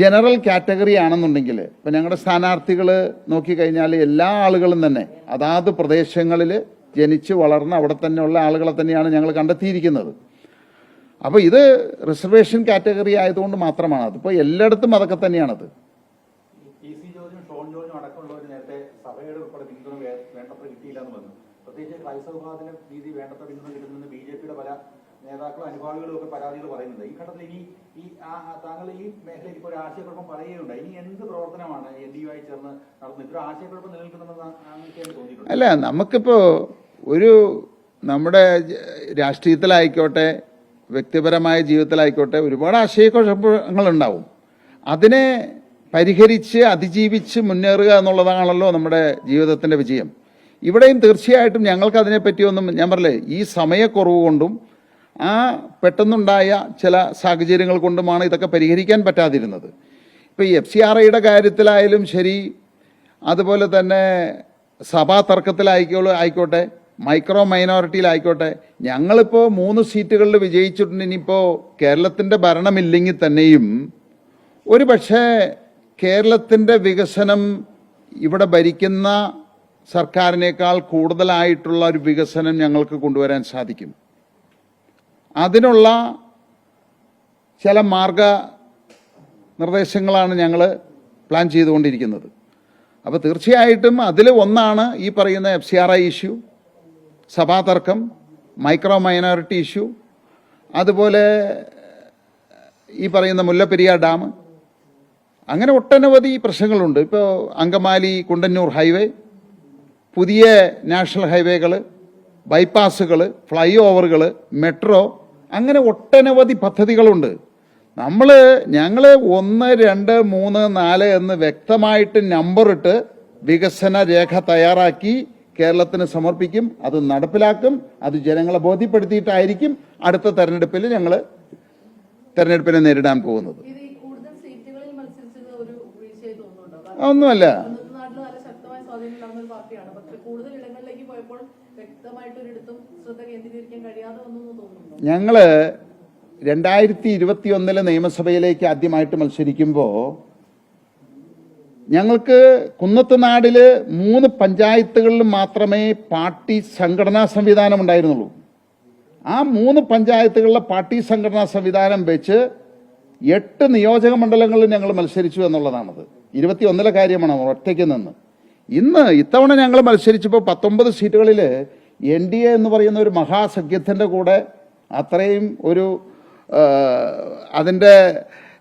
ജനറൽ കാറ്റഗറി ആണെന്നുണ്ടെങ്കിൽ ഇപ്പം ഞങ്ങളുടെ സ്ഥാനാർത്ഥികൾ നോക്കിക്കഴിഞ്ഞാൽ എല്ലാ ആളുകളും തന്നെ അതാത് പ്രദേശങ്ങളിൽ ജനിച്ച് വളർന്ന് അവിടെ തന്നെയുള്ള ആളുകളെ തന്നെയാണ് ഞങ്ങൾ കണ്ടെത്തിയിരിക്കുന്നത്. അപ്പോൾ ഇത് റിസർവേഷൻ കാറ്റഗറി ആയതുകൊണ്ട് മാത്രമാണ്. അതിപ്പോൾ എല്ലായിടത്തും അതൊക്കെ തന്നെയാണത്. PC ജോർജും ഷോൺ ജോർജും അടക്കമുള്ളവർ നേരത്തെ സഭയുടെ ഉൾപ്പെടെ പിന്തുണ വേണ്ടത്ര കിട്ടിയില്ല എന്ന് പറഞ്ഞു. പ്രത്യേകിച്ച് ക്രൈസ്തവ വിഭാഗത്തിന് രീതി വേണ്ടത്ര പിന്തുണ കിട്ടുമെന്ന് BJPയുടെ പല നേതാക്കളും അനുഭാവികളും ഒക്കെ പരാതികൾ പറയുന്നുണ്ട്. ഈ ഘട്ടത്തിൽ ഇനി താങ്കൾ ഈ മേഖലയിൽ ഇപ്പോൾ ഒരു ആശയക്കുഴപ്പം പറയുകയുണ്ട്. ഇനി എന്ത് പ്രവർത്തനമാണ് NDU ആയി ചേർന്ന് നടത്തുന്നത്? ഇപ്പോൾ ആശയക്കുഴപ്പം നിലനിൽക്കുന്നുണ്ടെന്ന് എനിക്ക് തോന്നിയിട്ടുണ്ട്. അല്ല, നമുക്കിപ്പോൾ ഒരു നമ്മുടെ രാഷ്ട്രീയത്തിലായിക്കോട്ടെ വ്യക്തിപരമായ ജീവിതത്തിലായിക്കോട്ടെ ഒരുപാട് ആശയക്കുഴപ്പങ്ങളുണ്ടാവും. അതിനെ പരിഹരിച്ച് അതിജീവിച്ച് മുന്നേറുക എന്നുള്ളതാണല്ലോ നമ്മുടെ ജീവിതത്തിൻ്റെ വിജയം. ഇവിടെയും തീർച്ചയായിട്ടും ഞങ്ങൾക്ക് അതിനെപ്പറ്റിയൊന്നും ഞാൻ പറഞ്ഞില്ലേ, ഈ സമയക്കുറവ് കൊണ്ടും ആ പെട്ടെന്നുണ്ടായ ചില സാഹചര്യങ്ങൾ കൊണ്ടുമാണ് ഇതൊക്കെ പരിഹരിക്കാൻ പറ്റാതിരുന്നത്. ഇപ്പോൾ ഈ FCRIയുടെ കാര്യത്തിലായാലും ശരി, അതുപോലെ തന്നെ സഭാ തർക്കത്തിലായിക്കോട്ടെ, മൈക്രോ മൈനോറിറ്റിയിലായിക്കോട്ടെ, ഞങ്ങളിപ്പോൾ 3 സീറ്റുകളിൽ വിജയിച്ചിട്ടുണ്ട്. ഇനിയിപ്പോൾ കേരളത്തിൻ്റെ ഭരണമില്ലെങ്കിൽ തന്നെയും ഒരു പക്ഷേ കേരളത്തിൻ്റെ വികസനം ഇവിടെ ഭരിക്കുന്ന സർക്കാരിനേക്കാൾ കൂടുതലായിട്ടുള്ള ഒരു വികസനം ഞങ്ങൾക്ക് കൊണ്ടുവരാൻ സാധിക്കും. അതിനുള്ള ചില മാർഗനിർദ്ദേശങ്ങളാണ് ഞങ്ങൾ പ്ലാൻ ചെയ്തുകൊണ്ടിരിക്കുന്നത്. അപ്പോൾ തീർച്ചയായിട്ടും അതിൽ ഒന്നാണ് ഈ പറയുന്ന FCRI ഇഷ്യൂ, സഭാതർക്കം, മൈക്രോ മൈനോറിറ്റി ഇഷ്യൂ, അതുപോലെ ഈ പറയുന്ന മുല്ലപ്പെരിയാർ ഡാം, അങ്ങനെ ഒട്ടനവധി പ്രശ്നങ്ങളുണ്ട്. ഇപ്പോൾ അങ്കമാലി കുണ്ടന്നൂർ ഹൈവേ, പുതിയ നാഷണൽ ഹൈവേകൾ, ബൈപ്പാസുകൾ, ഫ്ലൈ ഓവറുകൾ, മെട്രോ, അങ്ങനെ ഒട്ടനവധി പദ്ധതികളുണ്ട്. ഞങ്ങൾ 1, 2, 3, 4 എന്ന് വ്യക്തമായിട്ട് നമ്പറിട്ട് വികസന രേഖ തയ്യാറാക്കി കേരളത്തിന് സമർപ്പിക്കും. അത് നടപ്പിലാക്കും. അത് ജനങ്ങളെ ബോധ്യപ്പെടുത്തിയിട്ടായിരിക്കും അടുത്ത തെരഞ്ഞെടുപ്പിൽ ഞങ്ങൾ തെരഞ്ഞെടുപ്പിനെ നേരിടാൻ പോകുന്നത്. ഒന്നുമല്ല, ഞങ്ങൾ 2021 നിയമസഭയിലേക്ക് ആദ്യമായിട്ട് മത്സരിക്കുമ്പോൾ ഞങ്ങൾക്ക് കുന്നത്തുനാടിൽ 3 പഞ്ചായത്തുകളിൽ മാത്രമേ പാർട്ടി സംഘടനാ സംവിധാനം ഉണ്ടായിരുന്നുള്ളൂ. ആ 3 പഞ്ചായത്തുകളിലെ പാർട്ടി സംഘടനാ സംവിധാനം വെച്ച് 8 നിയോജക മണ്ഡലങ്ങളിൽ ഞങ്ങൾ മത്സരിച്ചു എന്നുള്ളതാണത്. 21 കാര്യമാണ് ഒറ്റയ്ക്ക് നിന്ന്. ഇത്തവണ ഞങ്ങൾ മത്സരിച്ചപ്പോൾ 19 സീറ്റുകളിൽ NDA എന്ന് പറയുന്ന ഒരു മഹാസഖ്യത്തിൻ്റെ കൂടെ അത്രയും ഒരു അതിൻ്റെ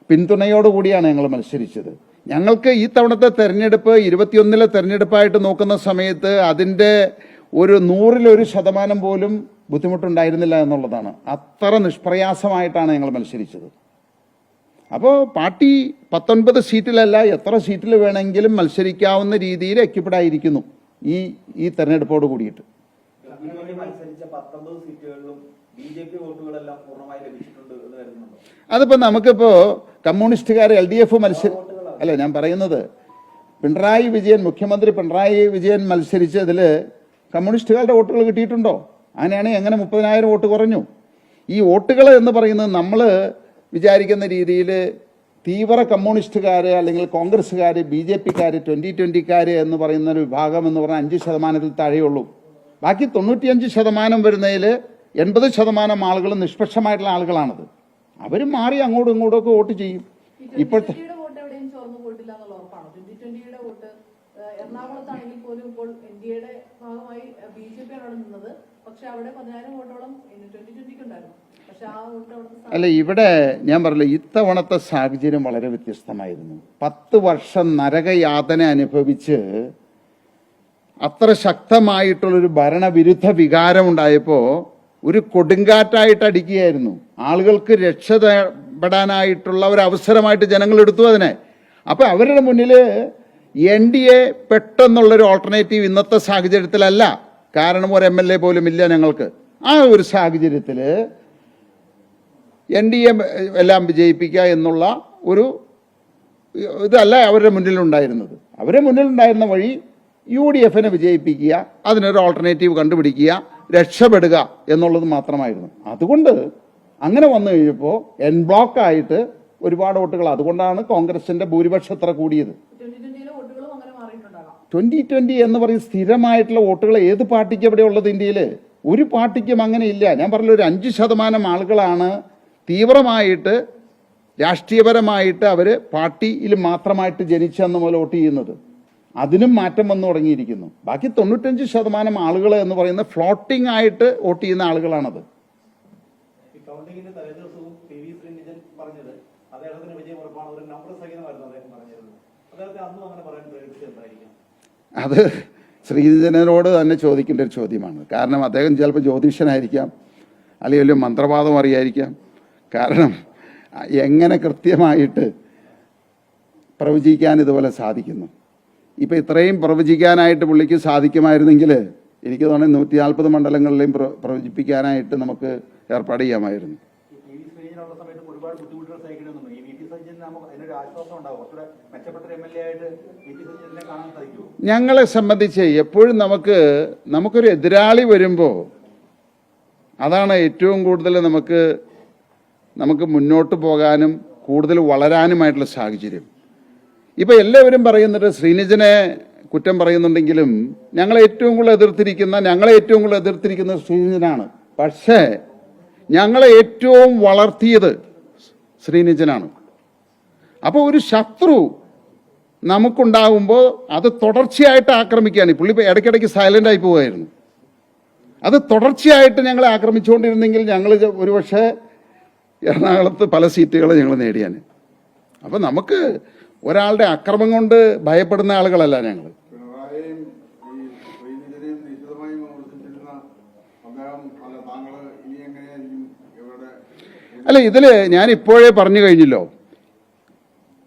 പിന്തുണയോടുകൂടിയാണ് ഞങ്ങൾ മത്സരിച്ചത്. ഞങ്ങൾക്ക് ഈ തവണത്തെ തെരഞ്ഞെടുപ്പ് 21 തെരഞ്ഞെടുപ്പായിട്ട് നോക്കുന്ന സമയത്ത് അതിൻ്റെ ഒരു 100% പോലും ബുദ്ധിമുട്ടുണ്ടായിരുന്നില്ല എന്നുള്ളതാണ്. അത്ര നിഷ്പ്രയാസമായിട്ടാണ് ഞങ്ങൾ മത്സരിച്ചത്. അപ്പോൾ പാർട്ടി 19 സീറ്റിലല്ല എത്ര സീറ്റിൽ വേണമെങ്കിലും മത്സരിക്കാവുന്ന രീതിയിൽ എക്യുപ്പിഡായിരിക്കുന്നു ഈ തെരഞ്ഞെടുപ്പോട് കൂടിയിട്ട്. മത്സരിച്ച 19 സീറ്റുകളിലും BJP വോട്ടുകളെല്ലാം പൂർണ്ണമായി ലഭിച്ചിട്ടുണ്ട് എന്ന് കരുതുന്നുണ്ടോ? അതിപ്പോൾ നമുക്കിപ്പോൾ കമ്മ്യൂണിസ്റ്റുകാർ LDF അല്ല, ഞാൻ പറയുന്നത് മുഖ്യമന്ത്രി പിണറായി വിജയൻ മത്സരിച്ചതിൽ കമ്മ്യൂണിസ്റ്റുകാരുടെ വോട്ടുകൾ കിട്ടിയിട്ടുണ്ടോ? അങ്ങനെയാണെങ്കിൽ എങ്ങനെ 30,000 വോട്ട് കുറഞ്ഞു? ഈ വോട്ടുകൾ എന്ന് പറയുന്നത് നമ്മൾ വിചാരിക്കുന്ന രീതിയിൽ തീവ്ര കമ്മ്യൂണിസ്റ്റുകാർ അല്ലെങ്കിൽ കോൺഗ്രസ്സുകാർ, BJPക്കാർ, 2020കാർ എന്ന് പറയുന്ന ഒരു വിഭാഗം എന്ന് പറഞ്ഞാൽ 5% താഴെയുള്ളൂ. ബാക്കി 95% വരുന്നതിൽ 80% ആളുകൾ നിഷ്പക്ഷമായിട്ടുള്ള ആളുകളാണത്. അവർ മാറി അങ്ങോട്ടും ഇങ്ങോട്ടും വോട്ട് ചെയ്യും. ഇപ്പോഴത്തെ വോട്ട് എവിടെയും ചോർന്നു പോയിട്ടില്ല എന്നുള്ള ഉറപ്പാണ്. 2020യുടെ വോട്ട് എറണാകുളത്താണെങ്കിൽ പോലും ഇപ്പോൾ NDAയുടെ ഭാഗമായി BJP ആണ് അവിടെ നിന്നത്. പക്ഷെ അവിടെ 10,000 വോട്ടോളം 2020ക്ക് ഉണ്ടായിരുന്നു. പക്ഷെ ആ വോട്ട് അവിടെ അല്ല, ഇവിടെ ഞാൻ പറഞ്ഞില്ല, ഇത്തവണത്തെ സാഹചര്യം വളരെ വ്യത്യസ്തമായിരുന്നു. 10 വർഷം നരകയാതന അനുഭവിച്ച് അത്ര ശക്തമായിട്ടുള്ളൊരു ഭരണവിരുദ്ധ വികാരം ഉണ്ടായപ്പോൾ ഒരു കൊടുങ്കാറ്റായിട്ട് അടിക്കുകയായിരുന്നു. ആളുകൾക്ക് രക്ഷപ്പെടാനായിട്ടുള്ള ഒരു അവസരമായിട്ട് ജനങ്ങൾ എടുത്തു അതിനെ. അപ്പോൾ അവരുടെ മുന്നിൽ NDA പെട്ടെന്നുള്ളൊരു ഓൾട്ടർനേറ്റീവ് ഇന്നത്തെ സാഹചര്യത്തിലല്ല. കാരണം ഒരു MLA പോലും ഇല്ല ഞങ്ങൾക്ക്. ആ ഒരു സാഹചര്യത്തിൽ NDA എല്ലാം വിജയിപ്പിക്കുക എന്നുള്ള ഒരു ഇതല്ല അവരുടെ മുന്നിലുണ്ടായിരുന്നത്. അവരുടെ മുന്നിലുണ്ടായിരുന്ന വഴി UDFനെ വിജയിപ്പിക്കുക, അതിനൊരു ഓൾട്ടർനേറ്റീവ് കണ്ടുപിടിക്കുക, രക്ഷപ്പെടുക എന്നുള്ളത് മാത്രമായിരുന്നു. അതുകൊണ്ട് അങ്ങനെ വന്നു കഴിഞ്ഞപ്പോൾ എൻ ബ്ലോക്ക് ആയിട്ട് ഒരുപാട് വോട്ടുകൾ, അതുകൊണ്ടാണ് കോൺഗ്രസിന്റെ ഭൂരിപക്ഷം എത്ര കൂടിയത്. 2020 എന്ന് പറയും സ്ഥിരമായിട്ടുള്ള വോട്ടുകൾ ഏത് പാർട്ടിക്ക് എവിടെ ഉള്ളത് ഇന്ത്യയിൽ? ഒരു പാർട്ടിക്കും അങ്ങനെ ഇല്ല. ഞാൻ പറഞ്ഞ ഒരു 5% ആളുകളാണ് തീവ്രമായിട്ട് രാഷ്ട്രീയപരമായിട്ട് അവർ പാർട്ടിയിൽ മാത്രമായിട്ട് ജനിച്ചെന്ന് പോലെ വോട്ട് ചെയ്യുന്നത്. അതിനും മാറ്റം വന്നു തുടങ്ങിയിരിക്കുന്നു. ബാക്കി 95% ആളുകൾ എന്ന് പറയുന്നത് ഫ്ലോട്ടിംഗ് ആയിട്ട് വോട്ട് ചെയ്യുന്ന ആളുകളാണത്. കൗണ്ടിങ്ങിന്റെ തലേദിവസവും PV ശ്രീനിധൻ പറഞ്ഞത് അദ്ദേഹത്തിന് വിജയം ഉറപ്പാണ്, ഒരു നമ്പർ സഹിതമായിരുന്നു അദ്ദേഹം പറഞ്ഞത്. അദ്ദേഹത്തെ അന്നും അങ്ങനെ പറയാൻ പ്രേരിപ്പിച്ചത് എന്തായിരിക്കും? അത് ശ്രീനിധനോട് തന്നെ ചോദിക്കേണ്ട ഒരു ചോദ്യമാണ്. കാരണം അദ്ദേഹം ചിലപ്പോൾ ജ്യോതിഷനായിരിക്കാം, അല്ലെങ്കിൽ മന്ത്രവാദം അറിയായിരിക്കാം. കാരണം എങ്ങനെ കൃത്യമായിട്ട് പ്രവചിക്കാൻ ഇതുപോലെ സാധിക്കുന്നു? ഇപ്പം ഇത്രയും പ്രവചിക്കാനായിട്ട് പുള്ളിക്ക് സാധിക്കുമായിരുന്നെങ്കിൽ എനിക്ക് തോന്നുന്നു 140 മണ്ഡലങ്ങളിലെയും പ്രവചിപ്പിക്കാനായിട്ട് നമുക്ക് ഏർപ്പാട് ചെയ്യാമായിരുന്നു. ഒരുപാട് ബുദ്ധിമുട്ടുകൾ സഹിക്കണമെന്നുണ്ട്. ഈ VT സഞ്ജയൻ അതിനൊരു ആശ്വാസം ഉണ്ടാവും. കുറച്ചുകൂടെ മെച്ചപ്പെട്ട MLA ആയിട്ട് VT സഞ്ജയനെ കാണാൻ സാധിക്കുമോ? ഞങ്ങളെ സംബന്ധിച്ച് എപ്പോഴും നമുക്കൊരു എതിരാളി വരുമ്പോൾ അതാണ് ഏറ്റവും കൂടുതൽ നമുക്ക് മുന്നോട്ട് പോകാനും കൂടുതൽ വളരാനുമായിട്ടുള്ള സാഹചര്യം. ഇപ്പം എല്ലാവരും പറയുന്നത് ശ്രീനിധനെ കുറ്റം പറയുന്നുണ്ടെങ്കിലും ഞങ്ങളെ ഏറ്റവും കൂടുതൽ എതിർത്തിരിക്കുന്ന ശ്രീനിധനാണ്. പക്ഷേ ഞങ്ങളെ ഏറ്റവും വളർത്തിയത് ശ്രീനിധനാണ്. അപ്പോൾ ഒരു ശത്രു നമുക്കുണ്ടാകുമ്പോൾ അത് തുടർച്ചയായിട്ട് ആക്രമിക്കുകയാണ്. പുള്ളി ഇപ്പോൾ ഇടയ്ക്കിടയ്ക്ക് സൈലൻ്റ് ആയി പോവുമായിരുന്നു. അത് തുടർച്ചയായിട്ട് ഞങ്ങളെ ആക്രമിച്ചുകൊണ്ടിരുന്നെങ്കിൽ ഞങ്ങൾ ഒരുപക്ഷെ എറണാകുളത്ത് പല സീറ്റുകൾ ഞങ്ങൾ നേടിയാൻ. അപ്പം നമുക്ക് ഒരാളുടെ അക്രമം കൊണ്ട് ഭയപ്പെടുന്ന ആളുകളല്ല ഞങ്ങൾ. അല്ല, ഇതിൽ ഞാൻ ഇപ്പോഴേ പറഞ്ഞു കഴിഞ്ഞല്ലോ,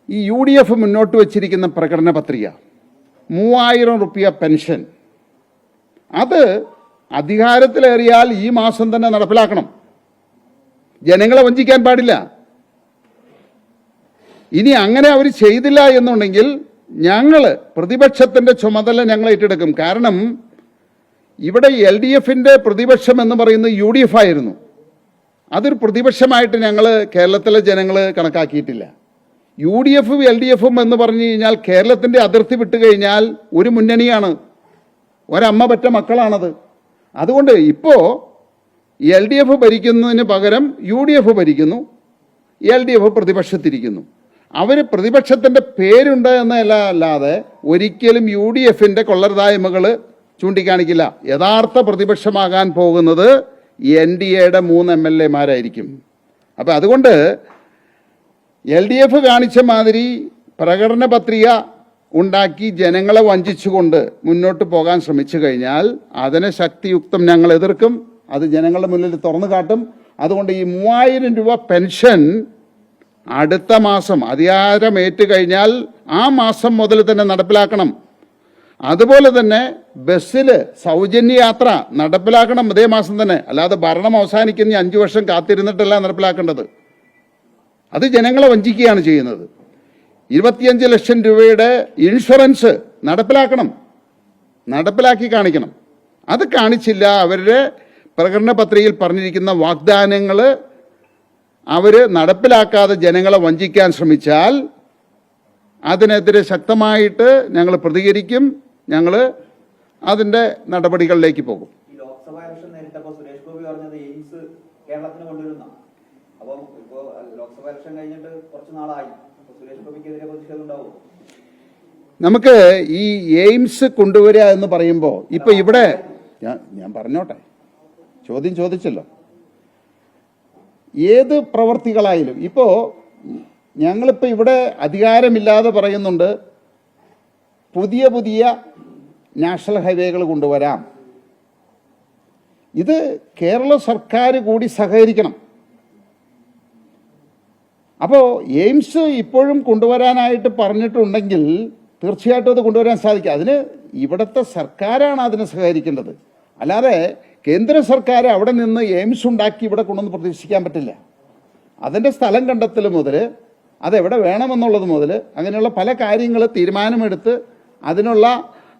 ഈ UDF മുന്നോട്ട് വച്ചിരിക്കുന്ന പ്രകടന പത്രിക 3000 രൂപ പെൻഷൻ, അത് അധികാരത്തിലേറിയാൽ ഈ മാസം തന്നെ നടപ്പിലാക്കണം. ജനങ്ങളെ വഞ്ചിക്കാൻ പാടില്ല. ഇനി അങ്ങനെ അവർ ചെയ്തില്ല എന്നുണ്ടെങ്കിൽ ഞങ്ങൾ പ്രതിപക്ഷത്തിൻ്റെ ചുമതല ഞങ്ങൾ ഏറ്റെടുക്കും. കാരണം ഇവിടെ LDFന്റെ പ്രതിപക്ഷം എന്ന് പറയുന്നത് UDF ആയിരുന്നു. അതൊരു പ്രതിപക്ഷമായിട്ട് ഞങ്ങൾ കേരളത്തിലെ ജനങ്ങൾ കണക്കാക്കിയിട്ടില്ല. UDFും LDFും എന്ന് പറഞ്ഞു കഴിഞ്ഞാൽ കേരളത്തിൻ്റെ അതിർത്തി വിട്ടു കഴിഞ്ഞാൽ ഒരു മുന്നണിയാണ്, ഒരമ്മ പറ്റ മക്കളാണത്. അതുകൊണ്ട് ഇപ്പോൾ LDF ഭരിക്കുന്നതിന് പകരം UDF ഭരിക്കുന്നു, LDF പ്രതിപക്ഷത്തിരിക്കുന്നു. അവർ പ്രതിപക്ഷത്തിൻ്റെ പേരുണ്ട് എന്നല്ലാതെ ഒരിക്കലും UDFന്റെ കൊള്ളരുതായ്മകൾ ചൂണ്ടിക്കാണിക്കില്ല. യഥാർത്ഥ പ്രതിപക്ഷമാകാൻ പോകുന്നത് NDAയുടെ 3 MLAമാരായിരിക്കും. അപ്പം അതുകൊണ്ട് LDF കാണിച്ച മാതിരി പ്രകടന പത്രിക ഉണ്ടാക്കി ജനങ്ങളെ വഞ്ചിച്ചുകൊണ്ട് മുന്നോട്ട് പോകാൻ ശ്രമിച്ചു കഴിഞ്ഞാൽ അതിനെ ശക്തിയുക്തം ഞങ്ങൾ എതിർക്കും. അത് ജനങ്ങളുടെ മുന്നിൽ തുറന്നു കാട്ടും. അതുകൊണ്ട് ഈ 3000 രൂപ പെൻഷൻ അടുത്ത മാസം അധികാരമേറ്റ് കഴിഞ്ഞാൽ ആ മാസം മുതൽ തന്നെ നടപ്പിലാക്കണം. അതുപോലെ തന്നെ ബസ്സിൽ സൗജന്യ യാത്ര നടപ്പിലാക്കണം അതേ മാസം തന്നെ. അല്ലാതെ ഭരണം അവസാനിക്കുന്ന 5 വർഷം കാത്തിരുന്നിട്ടല്ല നടപ്പിലാക്കേണ്ടത്. അത് ജനങ്ങളെ വഞ്ചിക്കുകയാണ് ചെയ്യുന്നത്. 25 ലക്ഷം രൂപയുടെ ഇൻഷുറൻസ് നടപ്പിലാക്കണം, നടപ്പിലാക്കി കാണിക്കണം. അത് കാണിച്ചില്ല. അവരുടെ പ്രകടന പത്രികയിൽ പറഞ്ഞിരിക്കുന്ന വാഗ്ദാനങ്ങൾ അവർ നടപ്പിലാക്കാതെ ജനങ്ങളെ വഞ്ചിക്കാൻ ശ്രമിച്ചാൽ അതിനെതിരെ ശക്തമായിട്ട് ഞങ്ങൾ പ്രതികരിക്കും. ഞങ്ങൾ അതിൻ്റെ നടപടികളിലേക്ക് പോകും. ഈ ലോക്സഭാ ഇലക്ഷൻ നേരിട്ടപ്പോൾ സുരേഷ് ഗോപി പറഞ്ഞത് എയിംസ് കേരളത്തിന് കൊണ്ടുവരുന്ന. അപ്പം ഇപ്പോൾ ലോക്സഭാ ഇലക്ഷൻ കഴിഞ്ഞിട്ട് കുറച്ച് നാളായി. അപ്പോൾ സുരേഷ് ഗോപിക്കെതിരെ പ്രതിഷേധം ഉണ്ടാവും. നമുക്ക് ഈ എയിംസ് കൊണ്ടുവരിക എന്ന് പറയുമ്പോൾ ഇപ്പൊ ഇവിടെ ഞാൻ പറഞ്ഞോട്ടെ, ചോദ്യം ചോദിച്ചല്ലോ. ഏത് പ്രവർത്തികളായാലും ഇപ്പോൾ ഞങ്ങളിപ്പോൾ ഇവിടെ അധികാരമില്ലാതെ പറയുന്നുണ്ട് പുതിയ പുതിയ നാഷണൽ ഹൈവേകൾ കൊണ്ടുവരാം. ഇത് കേരള സർക്കാർ കൂടി സഹകരിക്കണം. അപ്പോൾ എയിംസ് ഇപ്പോഴും കൊണ്ടുവരാനായിട്ട് പറഞ്ഞിട്ടുണ്ടെങ്കിൽ തീർച്ചയായിട്ടും അത് കൊണ്ടുവരാൻ സാധിക്കും. അതിന് ഇവിടുത്തെ സർക്കാരാണ് അതിന് സഹകരിക്കേണ്ടത്. അല്ലാതെ കേന്ദ്ര സർക്കാർ അവിടെ നിന്ന് എയിംസ് ഉണ്ടാക്കി ഇവിടെ കൊണ്ടുവന്ന് പ്രതീക്ഷിക്കാൻ പറ്റില്ല. അതിൻ്റെ സ്ഥലം കണ്ടെത്തൽ മുതൽ അതെവിടെ വേണമെന്നുള്ളത് മുതൽ അങ്ങനെയുള്ള പല കാര്യങ്ങൾ തീരുമാനമെടുത്ത് അതിനുള്ള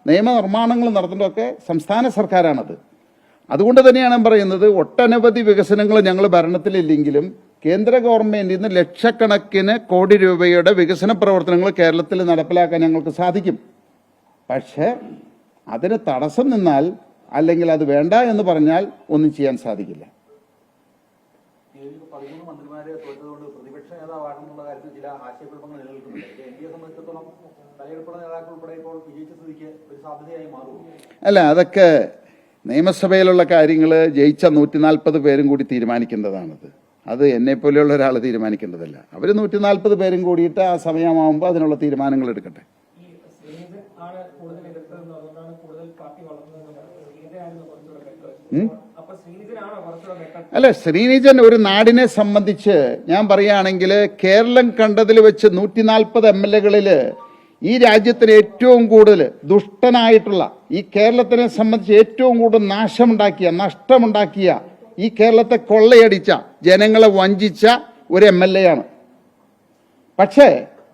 നിയമനിർമ്മാണങ്ങൾ നടത്തുന്നതൊക്കെ സംസ്ഥാന സർക്കാരാണത്. അതുകൊണ്ട് തന്നെയാണ് ഞാൻ പറയുന്നത് ഒട്ടനവധി വികസനങ്ങൾ ഞങ്ങൾ ഭരണത്തിലില്ലെങ്കിലും കേന്ദ്ര ഗവൺമെൻറ്റിൽ നിന്ന് ലക്ഷക്കണക്കിന് കോടി രൂപയുടെ വികസന പ്രവർത്തനങ്ങൾ കേരളത്തിൽ നടപ്പിലാക്കാൻ ഞങ്ങൾക്ക് സാധിക്കും. പക്ഷേ അതിന് തടസ്സം നിന്നാൽ അല്ലെങ്കിൽ അത് വേണ്ട എന്ന് പറഞ്ഞാൽ ഒന്നും ചെയ്യാൻ സാധിക്കില്ല. 13 മന്ത്രിമാരെ തോറ്റതുകൊണ്ട് പ്രതിപക്ഷ നേതാവാണെന്നുള്ള കാര്യത്തിൽ ചില ആശയക്കുഴപ്പങ്ങൾ നിലനിൽക്കുന്നുണ്ട്. എൻ.ഡി.എ സംബന്ധിച്ചിടത്തോളം തലയെടുപ്പുള്ള നേതാക്കൾ ഉൾപ്പെടെ ഇപ്പോൾ വിജയിച്ച സ്ഥിതിക്ക് ഒരു സാധ്യതയായി മാറും. അല്ല, അതൊക്കെ നിയമസഭയിലുള്ള കാര്യങ്ങൾ ജയിച്ച 140 പേരും കൂടി തീരുമാനിക്കേണ്ടതാണത്. അത് എന്നെപ്പോലെയുള്ള ഒരാൾ തീരുമാനിക്കേണ്ടതല്ല. അവർ 140 പേരും കൂടിയിട്ട് ആ സമയമാകുമ്പോൾ അതിനുള്ള തീരുമാനങ്ങൾ എടുക്കട്ടെ. അല്ല, ശ്രീനിജൻ ഒരു നാടിനെ സംബന്ധിച്ച് ഞാൻ പറയുകയാണെങ്കിൽ കേരളം കണ്ടതിൽ വെച്ച് 140 MLA-കളിൽ ഈ രാജ്യത്തിന് ഏറ്റവും കൂടുതൽ ദുഷ്ടനായിട്ടുള്ള, ഈ കേരളത്തിനെ സംബന്ധിച്ച് ഏറ്റവും കൂടുതൽ നാശമുണ്ടാക്കിയ, നഷ്ടമുണ്ടാക്കിയ, ഈ കേരളത്തെ കൊള്ളയടിച്ച, ജനങ്ങളെ വഞ്ചിച്ച ഒരു MLA ആണ്. പക്ഷേ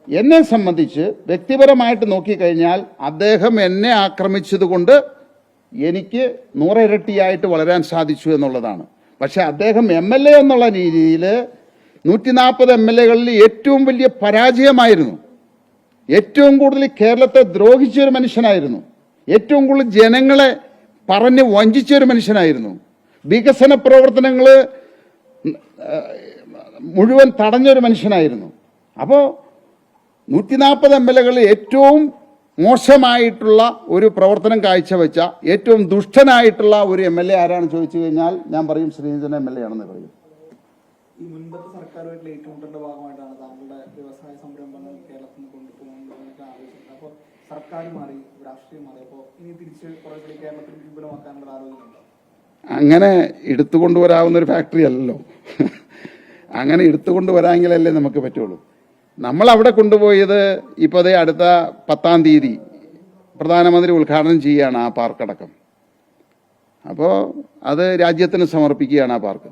എന്നെ സംബന്ധിച്ച് വ്യക്തിപരമായിട്ട് നോക്കിക്കഴിഞ്ഞാൽ അദ്ദേഹം എന്നെ ആക്രമിച്ചതുകൊണ്ട് എനിക്ക് 100 ഇരട്ടിയായിട്ട് വളരാൻ സാധിച്ചു എന്നുള്ളതാണ്. പക്ഷെ അദ്ദേഹം MLA എന്നുള്ള രീതിയിൽ 140 MLA-കളിൽ ഏറ്റവും വലിയ പരാജയമായിരുന്നു. ഏറ്റവും കൂടുതൽ കേരളത്തെ ദ്രോഹിച്ചൊരു മനുഷ്യനായിരുന്നു. ഏറ്റവും കൂടുതൽ ജനങ്ങളെ പറഞ്ഞ് വഞ്ചിച്ചൊരു മനുഷ്യനായിരുന്നു. വികസന പ്രവർത്തനങ്ങൾ മുഴുവൻ തടഞ്ഞൊരു മനുഷ്യനായിരുന്നു. അപ്പോൾ 140 MLA-കളിൽ ഏറ്റവും മോശമായിട്ടുള്ള ഒരു പ്രവർത്തനം കാഴ്ചവെച്ച ഏറ്റവും ദുഷ്ടനായിട്ടുള്ള ഒരു MLA ആരാണ് ചോദിച്ചു കഴിഞ്ഞാൽ ഞാൻ പറയും ശ്രീനിധൻ MLA ആണെന്ന് പറയും. ഈ മുൻപത്തെ സർക്കാരുമായിട്ടുള്ള ഏറ്റുമുട്ടലിന്റെ ഭാഗമായിട്ടാണ് താങ്കളുടെ വ്യവസായ സംരംഭങ്ങൾ കേരളത്തിൽ നിന്ന് കൊണ്ടുപോകുന്നതിനൊക്കെ ആലോചിച്ചത്. അപ്പോൾ സർക്കാർ മാറി, രാഷ്ട്രീയം മാറി. അപ്പോൾ ഇനി തിരിച്ച് കുറെ കൂടി കേരളത്തിൽ വിപുലമാക്കാനുള്ള ആലോചനയുണ്ടോ? അങ്ങനെ എടുത്തുകൊണ്ടുവരാവുന്ന ഒരു ഫാക്ടറി അല്ലല്ലോ. അങ്ങനെ എടുത്തുകൊണ്ടുവരാമെങ്കിലല്ലേ നമുക്ക് പറ്റുള്ളൂ. നമ്മൾ അവിടെ കൊണ്ടുപോയത് ഇപ്പോൾ അതേ അടുത്ത 10-ാം തീയതി പ്രധാനമന്ത്രി ഉദ്ഘാടനം ചെയ്യുകയാണ് ആ പാർക്കടക്കം. അപ്പോൾ അത് രാജ്യത്തിന് സമർപ്പിക്കുകയാണ് ആ പാർക്ക്.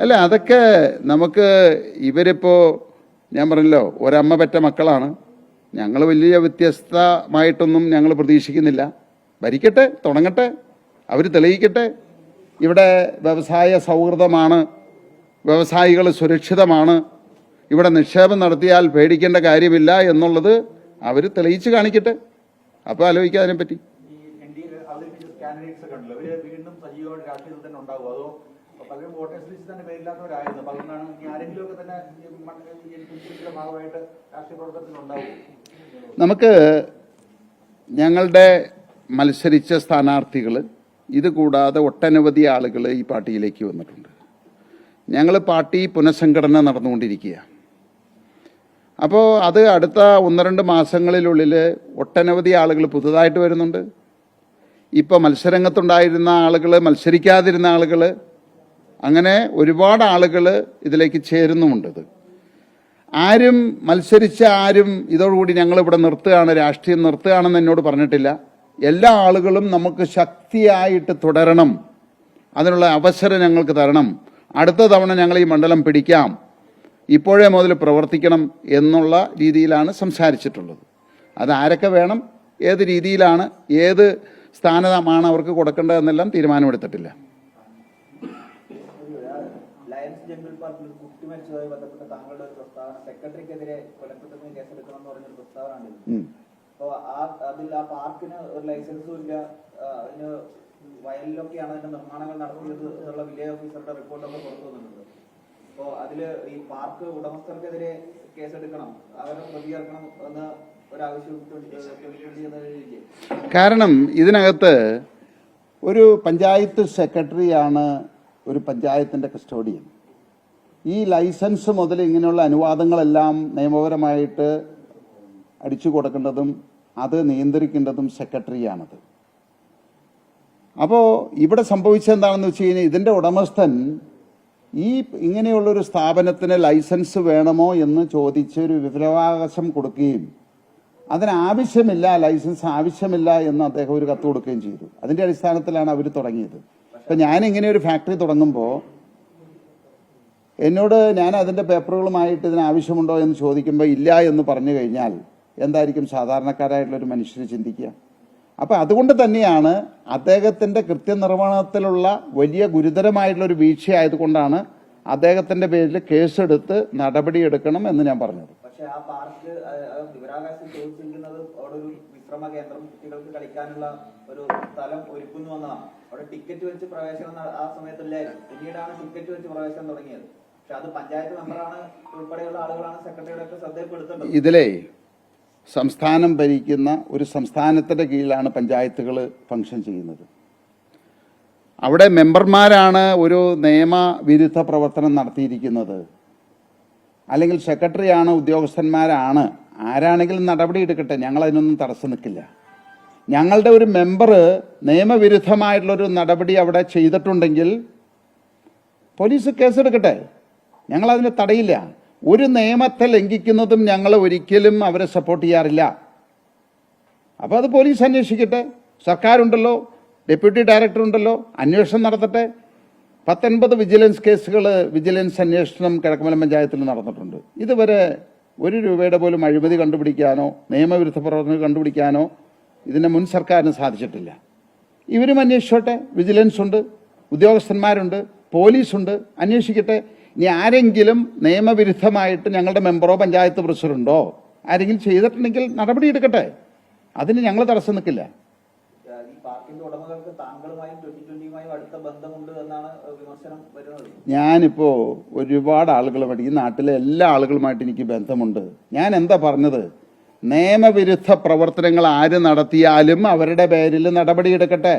അല്ല, അതൊക്കെ നമുക്ക് ഇവരിപ്പോൾ ഞാൻ പറഞ്ഞല്ലോ ഒരമ്മ പെറ്റ മക്കളാണ്. ഞങ്ങൾ വലിയ വ്യത്യസ്തമായിട്ടൊന്നും ഞങ്ങൾ പ്രതീക്ഷിക്കുന്നില്ല. ഭരിക്കട്ടെ, തുടങ്ങട്ടെ, അവർ തെളിയിക്കട്ടെ. ഇവിടെ വ്യവസായ സൗഹൃദമാണ്, വ്യവസായികൾ സുരക്ഷിതമാണ്, ഇവിടെ നിക്ഷേപം നടത്തിയാൽ പേടിക്കേണ്ട കാര്യമില്ല എന്നുള്ളത് അവർ തെളിയിച്ച് കാണിക്കട്ടെ. അപ്പോൾ ആലോചിക്കാം അതിനെപ്പറ്റി. വീണ്ടും സജീവമായിട്ട് രാഷ്ട്രീയത്തിൽ തന്നെ ഉണ്ടാവും. അതോ പലരും വോട്ടേഴ്സ് ലിസ്റ്റ് തന്നെ പേരില്ലാത്തവരായിരുന്നു. അപ്പോൾ അതുകൊണ്ടാണ് ആരെങ്കിലും ഒക്കെ തന്നെ ഭാഗമായിട്ട് രാഷ്ട്രീയ പ്രവർത്തനത്തിൽ ഉണ്ടാവും. നമുക്ക് ഞങ്ങളുടെ മത്സരിച്ച സ്ഥാനാർത്ഥികൾ ഇത് കൂടാതെ ഒട്ടനവധി ആളുകൾ ഈ പാർട്ടിയിലേക്ക് വന്നിട്ടുണ്ട്. ഞങ്ങൾ പാർട്ടി പുനഃസംഘടന നടന്നുകൊണ്ടിരിക്കുക. അപ്പോൾ അത് അടുത്ത 1-2 മാസങ്ങളിലുള്ളിൽ ഒട്ടനവധി ആളുകൾ പുതുതായിട്ട് വരുന്നുണ്ട്. ഇപ്പോൾ മത്സരരംഗത്തുണ്ടായിരുന്ന ആളുകൾ, മത്സരിക്കാതിരുന്ന ആളുകൾ, അങ്ങനെ ഒരുപാട് ആളുകൾ ഇതിലേക്ക് ചേരുന്നുമുണ്ട്. ആരും മത്സരിച്ച ആരും ഇതോടുകൂടി ഞങ്ങളിവിടെ നിർത്തുകയാണ്, രാഷ്ട്രീയം നിർത്തുകയാണെന്ന് എന്നോട് പറഞ്ഞിട്ടില്ല. എല്ലാ ആളുകളും നമുക്ക് ശക്തിയായിട്ട് തുടരണം, അതിനുള്ള അവസരം ഞങ്ങൾക്ക് തരണം, അടുത്ത തവണ ഞങ്ങൾ ഈ മണ്ഡലം പിടിക്കാം, ഇപ്പോഴേ മുതൽ പ്രവർത്തിക്കണം എന്നുള്ള രീതിയിലാണ് സംസാരിച്ചിട്ടുള്ളത്. അത് ആരൊക്കെ വേണം, ഏത് രീതിയിലാണ്, ഏത് സ്ഥാനമാണ് അവർക്ക് കൊടുക്കേണ്ടതെന്നെല്ലാം തീരുമാനമെടുത്തിട്ടില്ല. ലയൺസ് ജംഗിൾ പാർക്കിൽ കുട്ടി മരിച്ചതുമായി ബന്ധപ്പെട്ട താങ്കളുടെ ഒരു പ്രസ്താവന, സെക്രട്ടറിക്കെതിരെ കൊലക്കുറ്റത്തിന് കേസെടുക്കണമെന്ന് പറഞ്ഞൊരു പ്രസ്താവന. അപ്പോൾ അതിൽ ആ പാർക്കിന് ഒരു ലൈസൻസും ഇല്ല, അതിന് വയലിലൊക്കെയാണ് അതിന്റെ നിർമ്മാണങ്ങൾ നടത്തിയത് എന്നുള്ള വില്ലേജ് ഓഫീസറുടെ റിപ്പോർട്ടൊക്കെ പുറത്തു വന്നിട്ടുണ്ട്. അപ്പോൾ അതില് ഈ പാർക്ക് ഉടമസ്ഥർക്കെതിരെ കേസെടുക്കണം, അവരെ പ്രതികരണം എന്ന് ഒരാവശ്യം. കാരണം ഇതിനകത്ത് ഒരു പഞ്ചായത്ത് സെക്രട്ടറിയാണ് ഒരു പഞ്ചായത്തിൻ്റെ കസ്റ്റോഡിയൻ. ഈ ലൈസൻസ് മുതൽ ഇങ്ങനെയുള്ള അനുവാദങ്ങളെല്ലാം നിയമപരമായിട്ട് അടിച്ചു കൊടുക്കേണ്ടതും അത് നിയന്ത്രിക്കേണ്ടതും സെക്രട്ടറിയാണത്. അപ്പോൾ ഇവിടെ സംഭവിച്ചെന്താണെന്ന് വെച്ച് കഴിഞ്ഞാൽ, ഇതിൻ്റെ ഉടമസ്ഥൻ ഈ ഇങ്ങനെയുള്ളൊരു സ്ഥാപനത്തിന് ലൈസൻസ് വേണമോ എന്ന് ചോദിച്ച് ഒരു വിവരാവകാശം കൊടുക്കുകയും അതിനാവശ്യമില്ല, ലൈസൻസ് ആവശ്യമില്ല എന്ന് അദ്ദേഹം ഒരു കത്ത് കൊടുക്കുകയും ചെയ്തു. അതിൻ്റെ അടിസ്ഥാനത്തിലാണ് അവർ തുടങ്ങിയത്. അപ്പം ഞാനിങ്ങനെ ഒരു ഫാക്ടറി തുടങ്ങുമ്പോൾ എന്നോട് ഞാൻ അതിൻ്റെ പേപ്പറുകളുമായിട്ട് ഇതിന് ആവശ്യമുണ്ടോ എന്ന് ചോദിക്കുമ്പോൾ ഇല്ല എന്ന് പറഞ്ഞു കഴിഞ്ഞാൽ എന്തായിരിക്കും സാധാരണക്കാരായിട്ടുള്ളൊരു മനുഷ്യർ ചിന്തിക്കുക? അപ്പം അതുകൊണ്ട് തന്നെയാണ് അദ്ദേഹത്തിൻ്റെ കൃത്യനിർവഹണത്തിലുള്ള വലിയ ഗുരുതരമായിട്ടുള്ളൊരു വീഴ്ചയായതുകൊണ്ടാണ് അദ്ദേഹത്തിൻ്റെ പേരിൽ കേസെടുത്ത് നടപടിയെടുക്കണം എന്ന് ഞാൻ പറഞ്ഞത്. പക്ഷെ ആ പാർക്ക് വിവരാവകാശം ചോദിച്ചിരിക്കുന്നത് അവിടെ ഒരു വിശ്രമ കേന്ദ്രം, കുട്ടികൾക്ക് കളിക്കാനുള്ള ഒരു സ്ഥലം ഒരുക്കുന്നു എന്നതാണ്. അവിടെ ടിക്കറ്റ് വെച്ച് പ്രവേശനം ആ സമയത്തില്ലായിരുന്നു. പിന്നീടാണ് ടിക്കറ്റ് വെച്ച് പ്രവേശനം തുടങ്ങിയത്. പക്ഷെ അത് പഞ്ചായത്ത് മെമ്പറാണ് ഉൾപ്പെടെയുള്ള ആളുകളാണ് സെക്രട്ടറിയുടെ ഒക്കെ ശ്രദ്ധയിൽപ്പെടുത്തേണ്ടത്. ഇതിലെ സംസ്ഥാനം ഭരിക്കുന്ന ഒരു സംസ്ഥാനത്തിൻ്റെ കീഴിലാണ് പഞ്ചായത്തുകൾ ഫംഗ്ഷൻ ചെയ്യുന്നത്. അവിടെ മെമ്പർമാരാണ് ഒരു നിയമവിരുദ്ധ പ്രവർത്തനം നടത്തിയിരിക്കുന്നത്, അല്ലെങ്കിൽ സെക്രട്ടറിയാണ്, ഉദ്യോഗസ്ഥന്മാരാണ്, ആരാണെങ്കിലും നടപടി എടുക്കട്ടെ, ഞങ്ങളതിനൊന്നും തടസ്സം നിൽക്കില്ല. ഞങ്ങളുടെ ഒരു മെമ്പർ നിയമവിരുദ്ധമായിട്ടുള്ളൊരു നടപടി അവിടെ ചെയ്തിട്ടുണ്ടെങ്കിൽ പോലീസ് കേസെടുക്കട്ടെ, ഞങ്ങളതിന് തടയില്ല. ഒരു നിയമത്തെ ലംഘിക്കുന്നതും ഞങ്ങൾ ഒരിക്കലും അവരെ സപ്പോർട്ട് ചെയ്യാറില്ല. അപ്പോൾ അത് പോലീസ് അന്വേഷിക്കട്ടെ, സർക്കാരുണ്ടല്ലോ, ഡെപ്യൂട്ടി ഡയറക്ടർ ഉണ്ടല്ലോ, അന്വേഷണം നടത്തട്ടെ. 19 വിജിലൻസ് കേസുകൾ വിജിലൻസ് അന്വേഷണം കിഴക്കമലം പഞ്ചായത്തിൽ നടന്നിട്ടുണ്ട്. ഇതുവരെ 1 രൂപയുടെ പോലും അഴിമതി കണ്ടുപിടിക്കാനോ നിയമവിരുദ്ധ പ്രവർത്തനം കണ്ടുപിടിക്കാനോ ഇതിൻ്റെ മുൻ സർക്കാരിന് സാധിച്ചിട്ടില്ല. ഇവരും അന്വേഷിച്ചോട്ടെ, വിജിലൻസ് ഉണ്ട്, ഉദ്യോഗസ്ഥന്മാരുണ്ട്, പോലീസുണ്ട്, അന്വേഷിക്കട്ടെ. ഇനി ആരെങ്കിലും നിയമവിരുദ്ധമായിട്ട് ഞങ്ങളുടെ മെമ്പറോ പഞ്ചായത്ത് പ്രസിഡന്റോ ആരെങ്കിലും ചെയ്തിട്ടുണ്ടെങ്കിൽ നടപടി എടുക്കട്ടെ, അതിന് ഞങ്ങൾ തടസ്സം നിൽക്കില്ല. ഈ പാർക്കിന്റെ ഉടമകൾക്ക് താങ്കളുമായും 2020 അടുത്ത ബന്ധമുണ്ട് എന്നാണ് വിമർശനം വരുന്നത്. ഞാനിപ്പോൾ ഒരുപാട് ആളുകളുമായിട്ട്, ഈ നാട്ടിലെ എല്ലാ ആളുകളുമായിട്ട് എനിക്ക് ബന്ധമുണ്ട്. ഞാൻ എന്താ പറഞ്ഞത്? നിയമവിരുദ്ധ പ്രവർത്തനങ്ങൾ ആര് നടത്തിയാലും അവരുടെ പേരിൽ നടപടിയെടുക്കട്ടെ.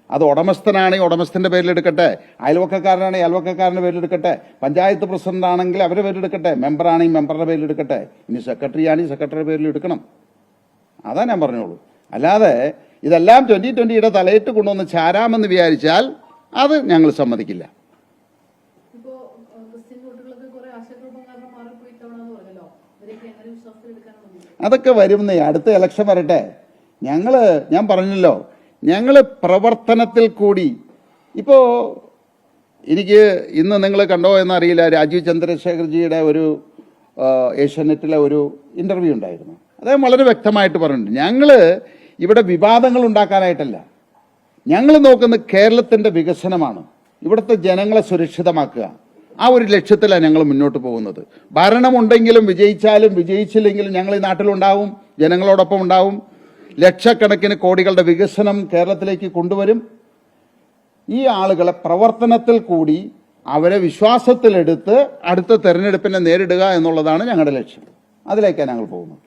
അത് ഉടമസ്ഥനാണെങ്കിൽ ഉടമസ്ഥൻ്റെ പേരിലെടുക്കട്ടെ, അയൽവക്കക്കാരനാണെങ്കിൽ അയൽവക്കക്കാരൻ്റെ പേരിലെടുക്കട്ടെ, പഞ്ചായത്ത് പ്രസിഡന്റ് ആണെങ്കിൽ അവരുടെ പേരിലെടുക്കട്ടെ, മെമ്പറാണെങ്കിൽ മെമ്പറുടെ പേരിലെടുക്കട്ടെ, ഇനി സെക്രട്ടറി ആണെങ്കിൽ സെക്രട്ടറിയുടെ പേരിൽ എടുക്കണം. അതാ ഞാൻ പറഞ്ഞോളൂ. അല്ലാതെ ഇതെല്ലാം 2020 തലയിട്ട് കൊണ്ടുവന്ന് ചാരാമെന്ന് വിചാരിച്ചാൽ അത് ഞങ്ങൾ സമ്മതിക്കില്ല. അതൊക്കെ വരുന്നേ, അടുത്ത ഇലക്ഷൻ വരട്ടെ. ഞാൻ പറഞ്ഞല്ലോ, ഞങ്ങൾ പ്രവർത്തനത്തിൽ കൂടി. ഇപ്പോൾ എനിക്ക് ഇന്ന് നിങ്ങൾ കണ്ടോ എന്നറിയില്ല, രാജീവ് ചന്ദ്രശേഖർജിയുടെ ഒരു ഏഷ്യാനെറ്റിലെ ഒരു ഇൻ്റർവ്യൂ ഉണ്ടായിരുന്നു. അദ്ദേഹം വളരെ വ്യക്തമായിട്ട് പറഞ്ഞിട്ടുണ്ട്, ഞങ്ങൾ ഇവിടെ വിവാദങ്ങൾ ഉണ്ടാക്കാനായിട്ടല്ല, ഞങ്ങൾ നോക്കുന്ന കേരളത്തിൻ്റെ വികസനമാണ്, ഇവിടുത്തെ ജനങ്ങളെ സുരക്ഷിതമാക്കുക. ആ ഒരു ലക്ഷ്യത്തിലാണ് ഞങ്ങൾ മുന്നോട്ട് പോകുന്നത്. ഭരണമുണ്ടെങ്കിലും വിജയിച്ചാലും വിജയിച്ചില്ലെങ്കിലും ഞങ്ങൾ ഈ നാട്ടിലുണ്ടാവും, ജനങ്ങളോടൊപ്പം ഉണ്ടാവും. ലക്ഷക്കണക്കിന് കോടികളുടെ വികസനം കേരളത്തിലേക്ക് കൊണ്ടുവരും. ഈ ആളുകളെ പ്രവർത്തനത്തിൽ കൂടി അവരെ വിശ്വാസത്തിലെടുത്ത് അടുത്ത തെരഞ്ഞെടുപ്പിനെ നേരിടുക എന്നുള്ളതാണ് ഞങ്ങളുടെ ലക്ഷ്യം. അതിലേക്കാണ് ഞങ്ങൾ പോകുന്നത്.